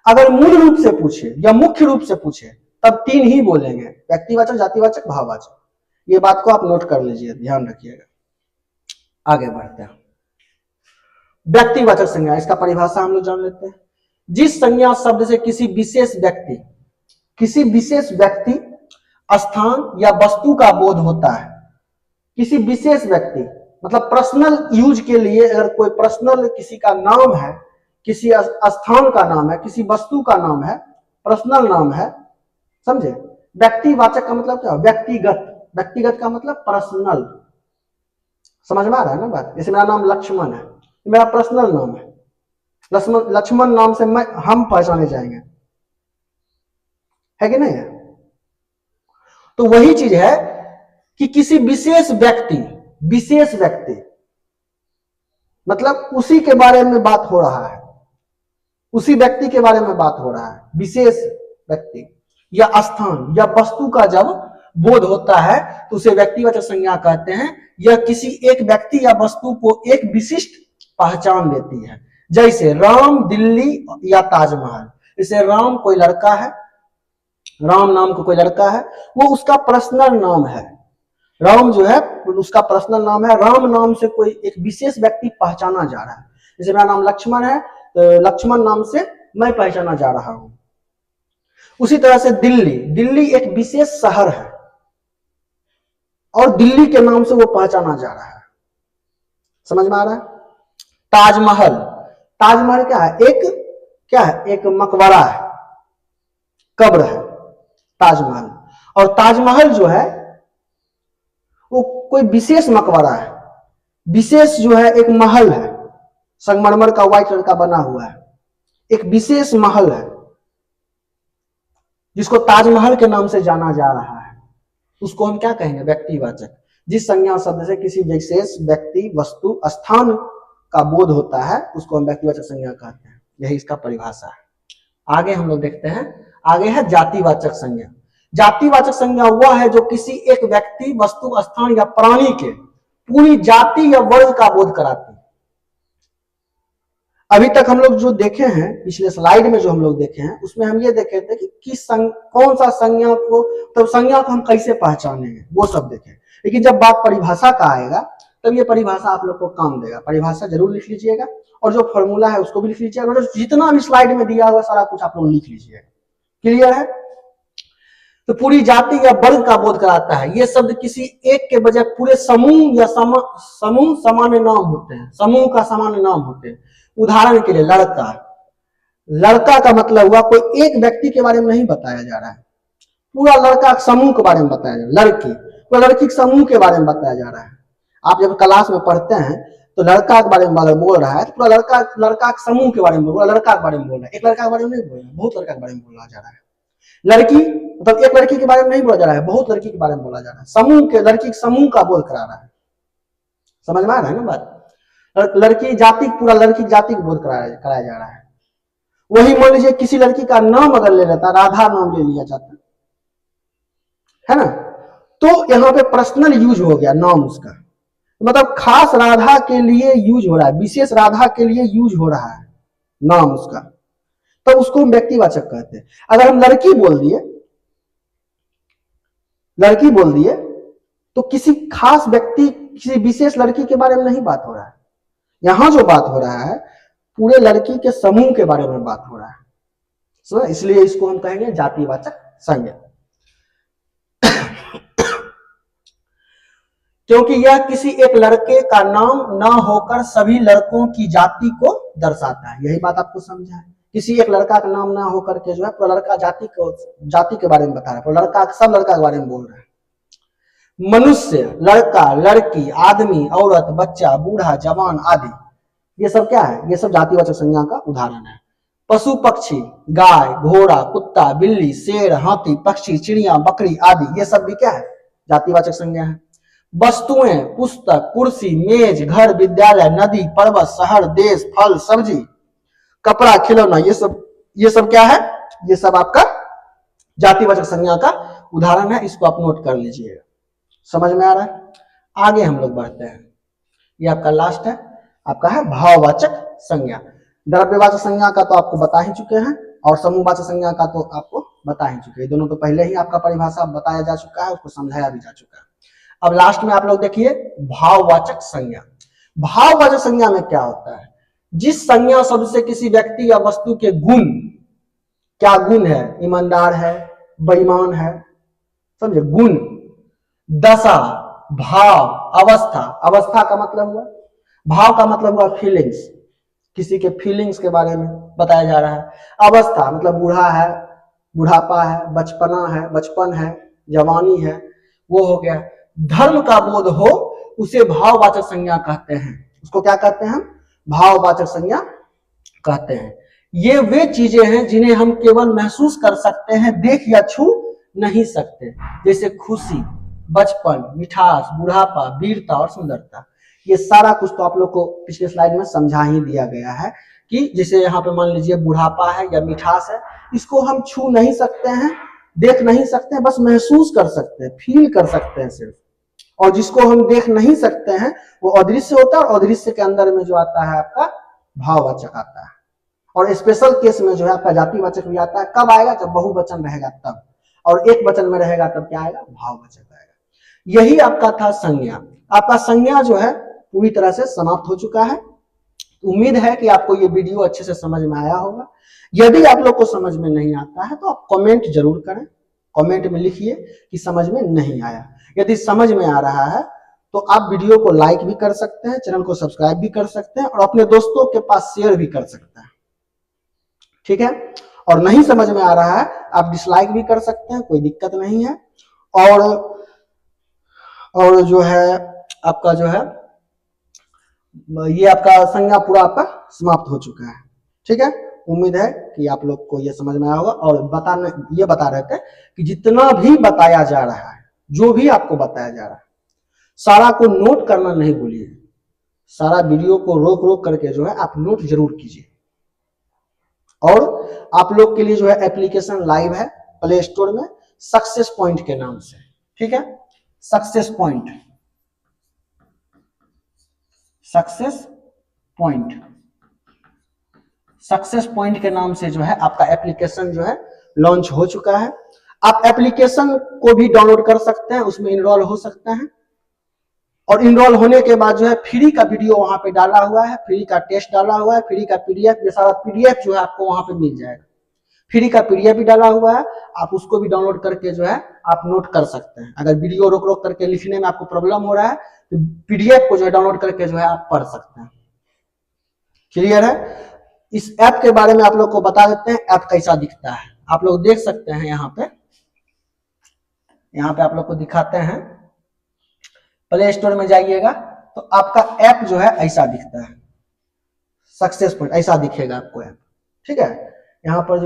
अगर मूल रूप से पूछे या मुख्य रूप से पूछे तब 3 ही बोलेंगे, व्यक्तिवाचक, जातिवाचक, भाववाचक। ये बात को आप नोट कर लीजिए, ध्यान रखिएगा। आगे बढ़ते हैं। व्यक्तिवाचक संज्ञा, इसका परिभाषा हम लोग जान लेते हैं। जिस संज्ञा शब्द से किसी विशेष व्यक्ति, स्थान या वस्तु का बोध होता है। किसी विशेष व्यक्ति मतलब पर्सनल यूज के लिए, अगर कोई पर्सनल किसी का नाम है, किसी स्थान का नाम है, किसी वस्तु का नाम है, पर्सनल नाम है, समझे? व्यक्तिवाचक का मतलब क्या? व्यक्तिगत। व्यक्तिगत का मतलब पर्सनल। समझ में आ रहा है ना बात? जैसे मेरा नाम लक्ष्मण है, मेरा पर्सनल नाम है लक्ष्मण नाम से हम पहचाने जाएंगे, है कि नहीं है? तो वही चीज है कि किसी विशेष व्यक्ति मतलब उसी के बारे में बात हो रहा है, उसी व्यक्ति के बारे में बात हो रहा है। विशेष व्यक्ति या स्थान या वस्तु का जब बोध होता है तो उसे व्यक्तिवाचक संज्ञा कहते हैं। यह किसी एक व्यक्ति या वस्तु को एक विशिष्ट पहचान देती है। जैसे राम, दिल्ली या ताजमहल। जैसे राम कोई लड़का है, राम नाम का कोई लड़का है, वो उसका पर्सनल नाम है। राम जो है उसका पर्सनल नाम है। राम नाम से कोई एक विशेष व्यक्ति पहचाना जा रहा है। जैसे मेरा नाम लक्ष्मण है तो लक्ष्मण नाम से मैं पहचाना जा रहा हूं। उसी तरह से दिल्ली एक विशेष शहर है और दिल्ली के नाम से वो पहचाना जा रहा है। समझ में आ रहा है? ताजमहल क्या है? एक मकबरा है, कब्र है ताजमहल। और ताजमहल जो है वो कोई विशेष मकबरा है, विशेष जो है एक महल है, संगमरमर का व्हाइट कलर का बना हुआ है, एक विशेष महल है जिसको ताजमहल के नाम से जाना जा रहा है। उसको हम क्या कहेंगे? व्यक्तिवाचक। जिस संज्ञा शब्द से किसी विशेष व्यक्ति, वस्तु, स्थान का बोध होता है उसको हम व्यक्तिवाचक संज्ञा कहते हैं। यही इसका परिभाषा है। आगे हम लोग देखते हैं, आगे है जातिवाचक संज्ञा। जातिवाचक संज्ञा वह है जो किसी एक व्यक्ति, वस्तु, स्थान या प्राणी के पूरी जाति या वर्ग का बोध कराती है। अभी तक हम लोग जो देखे हैं, पिछले स्लाइड में जो हम लोग देखे हैं, उसमें हम ये देखे थे कि कौन सा संज्ञा को, तो संज्ञा को हम कैसे पहचानेंगे वो सब देखे। लेकिन जब बात परिभाषा का आएगा तब ये परिभाषा आप लोग को काम देगा। परिभाषा जरूर लिख लीजिएगा और जो फॉर्मूला है उसको भी लिख लीजिएगा, और जितना भी स्लाइड में दिया हुआ सारा कुछ आप लोग लिख लीजिएगा। क्लियर है? तो पूरी जाति या वर्ग का बोध कराता है। ये शब्द किसी एक के बजाय पूरे समूह या समूह सामान्य नाम होते हैं, समूह का सामान्य नाम होते हैं। उदाहरण के लिए लड़का, लड़का का मतलब हुआ कोई एक व्यक्ति के बारे में नहीं बताया जा रहा है, पूरा लड़का समूह के बारे में बताया जा रहा है। लड़की, पूरा लड़की के समूह के बारे में बताया जा रहा है। आप जब क्लास में पढ़ते हैं तो लड़का के बारे में बोल रहा है तो पूरा लड़का के समूह के बारे में, पूरा लड़का के बारे में बोल रहा है, एक लड़का के बारे में नहीं बोल रहा है, बहुत लड़का के बारे में बोला जा रहा है। लड़की मतलब एक लड़की के बारे में नहीं बोला जा रहा है, बहुत लड़की के बारे में बोला जा रहा है। समूह के, लड़की के समूह का बोध करा रहा है। समझ में आ रहा है ना बात? लड़की जाति, पूरा लड़की जाति का बोध कराया जा रहा है। वही मान लीजिए किसी लड़की का नाम अगर ले लेता, राधा नाम ले लिया जाता है ना, तो यहाँ पे पर्सनल यूज हो गया नाम उसका, मतलब खास राधा के लिए यूज हो रहा है, विशेष राधा के लिए यूज हो रहा है नाम उसका, तो उसको हम व्यक्तिवाचक कहते हैं। अगर हम लड़की बोल दिए तो किसी खास व्यक्ति, किसी विशेष लड़की के बारे में नहीं बात हो रहा है। यहां जो बात हो रहा है पूरे लड़की के समूह के बारे में बात हो रहा है। सो इसलिए इसको हम कहेंगे जातिवाचक संज्ञा। क्योंकि यह किसी एक लड़के का नाम ना होकर सभी लड़कों की जाति को दर्शाता है। यही बात आपको समझा है। किसी एक लड़का का नाम ना होकर के जो है पूरा लड़का जाति के बारे में बता रहा है, पूरा लड़का, सब लड़का के बारे में बोल रहा है। मनुष्य, लड़का, लड़की, आदमी, औरत, बच्चा, बूढ़ा, जवान आदि, ये सब क्या है? ये सब जातिवाचक संज्ञा का उदाहरण है। पशु पक्षी, गाय, घोड़ा, कुत्ता, बिल्ली, शेर, हाथी, पक्षी, चिड़िया, बकरी आदि, ये सब भी क्या है? जातिवाचक संज्ञा है। वस्तुएं, पुस्तक, कुर्सी, मेज, घर, विद्यालय, नदी, पर्वत, शहर, देश, फल, सब्जी, कपड़ा, खिलौना, ये सब क्या है? ये सब आपका जातिवाचक संज्ञा का उदाहरण है। इसको आप नोट कर लीजिएगा। समझ में आ रहा है? आगे हम लोग बढ़ते हैं। ये आपका लास्ट है, आपका है भाववाचक संज्ञा। द्रव्यवाचक संज्ञा का तो आपको बता ही चुके हैं और समूहवाचक संज्ञा का तो आपको बता ही चुके हैं। दोनों तो पहले ही आपका परिभाषा बताया जा चुका है, उसको समझाया भी जा चुका है। अब लास्ट में आप लोग देखिए भाववाचक संज्ञा। भाववाचक संज्ञा में क्या होता है? जिस संज्ञा शब्द से किसी व्यक्ति या वस्तु के गुण, क्या गुण है? ईमानदार है, बेईमान है, समझे? गुण, दशा, भाव, अवस्था, अवस्था का मतलब हुआ, भाव का मतलब हुआ फीलिंग्स, किसी के फीलिंग्स के बारे में बताया जा रहा है। अवस्था मतलब बूढ़ा है, बुढ़ापा है, बचपना है, बचपन है, जवानी है, वो हो गया। धर्म का बोध हो उसे भाववाचक संज्ञा कहते हैं। उसको क्या कहते हैं? भाववाचक संज्ञा कहते हैं। ये वे चीजें हैं जिन्हें हम केवल महसूस कर सकते हैं, देख या छू नहीं सकते, जैसे खुशी, बचपन, मिठास, बुढ़ापा, वीरता और सुंदरता। ये सारा कुछ तो आप लोग को पिछले स्लाइड में समझा ही दिया गया है कि जैसे यहाँ पे मान लीजिए बुढ़ापा है या मिठास है, इसको हम छू नहीं सकते हैं, देख नहीं सकते हैं, बस महसूस कर सकते हैं, फील कर सकते हैं सिर्फ। और जिसको हम देख नहीं सकते हैं वो अदृश्य होता है, और अदृश्य के अंदर में जो आता है आपका भाववाचक आता है। और स्पेशल केस में जो है आपका जातिवाचक भी आता है। कब आएगा? जब बहुवचन रहेगा तब, और एक वचन में रहेगा तब क्या आएगा? भाववाचक आएगा। यही आपका था संज्ञा। आपका संज्ञा जो है पूरी तरह से समाप्त हो चुका है। उम्मीद है कि आपको ये वीडियो अच्छे से समझ में आया होगा। यदि आप लोग को समझ में नहीं आता है तो आप कमेंट जरूर करें, कमेंट में लिखिए कि समझ में नहीं आया। यदि समझ में आ रहा है तो आप वीडियो को लाइक भी कर सकते हैं, चैनल को सब्सक्राइब भी कर सकते हैं और अपने दोस्तों के पास शेयर भी कर सकते हैं। ठीक है? और नहीं समझ में आ रहा है आप डिसलाइक भी कर सकते हैं, कोई दिक्कत नहीं है। और जो है आपका जो है ये आपका संज्ञा पूरा आपका समाप्त हो चुका है। ठीक है? उम्मीद है कि आप लोग को ये समझ में आया होगा। और बता रहे थे कि जितना भी बताया जा रहा है, जो भी आपको बताया जा रहा है, सारा को नोट करना नहीं भूलिए, सारा वीडियो को रोक रोक करके जो है आप नोट जरूर कीजिए। और आप लोग के लिए जो है एप्लीकेशन लाइव है प्ले स्टोर में सक्सेस पॉइंट के नाम से, ठीक है, success point, success point, success point के नाम से जो है आपका एप्लीकेशन जो है लॉन्च हो चुका है। आप एप्लीकेशन को भी डाउनलोड कर सकते हैं, उसमें इनरोल हो सकते हैं, और इनरोल होने के बाद जो है फ्री का वीडियो वहां पे डाला हुआ है, फ्री का टेस्ट डाला हुआ है, फ्री का पीडीएफ, ये सारा पीडीएफ जो है आपको वहां पे मिल जाएगा। फ्री का पीडीएफ भी डाला हुआ है, आप उसको भी डाउनलोड करके जो है आप नोट कर सकते हैं। अगर वीडियो रोक रोक करके लिखने में आपको प्रॉब्लम हो रहा है तो पीडीएफ को जो है डाउनलोड करके जो है आप पढ़ सकते हैं। क्लियर है? इस ऐप के बारे में आप लोग को बता देते हैं, ऐप कैसा दिखता है। आप लोग देख सकते हैं यहाँ पे आप लोग को दिखाते हैं। प्ले स्टोर में जाइएगा तो आपका ऐप जो है ऐसा दिखता है, सक्सेस पॉइंट ऐसा दिखेगा आपको ऐप, ठीक है। यहाँ पर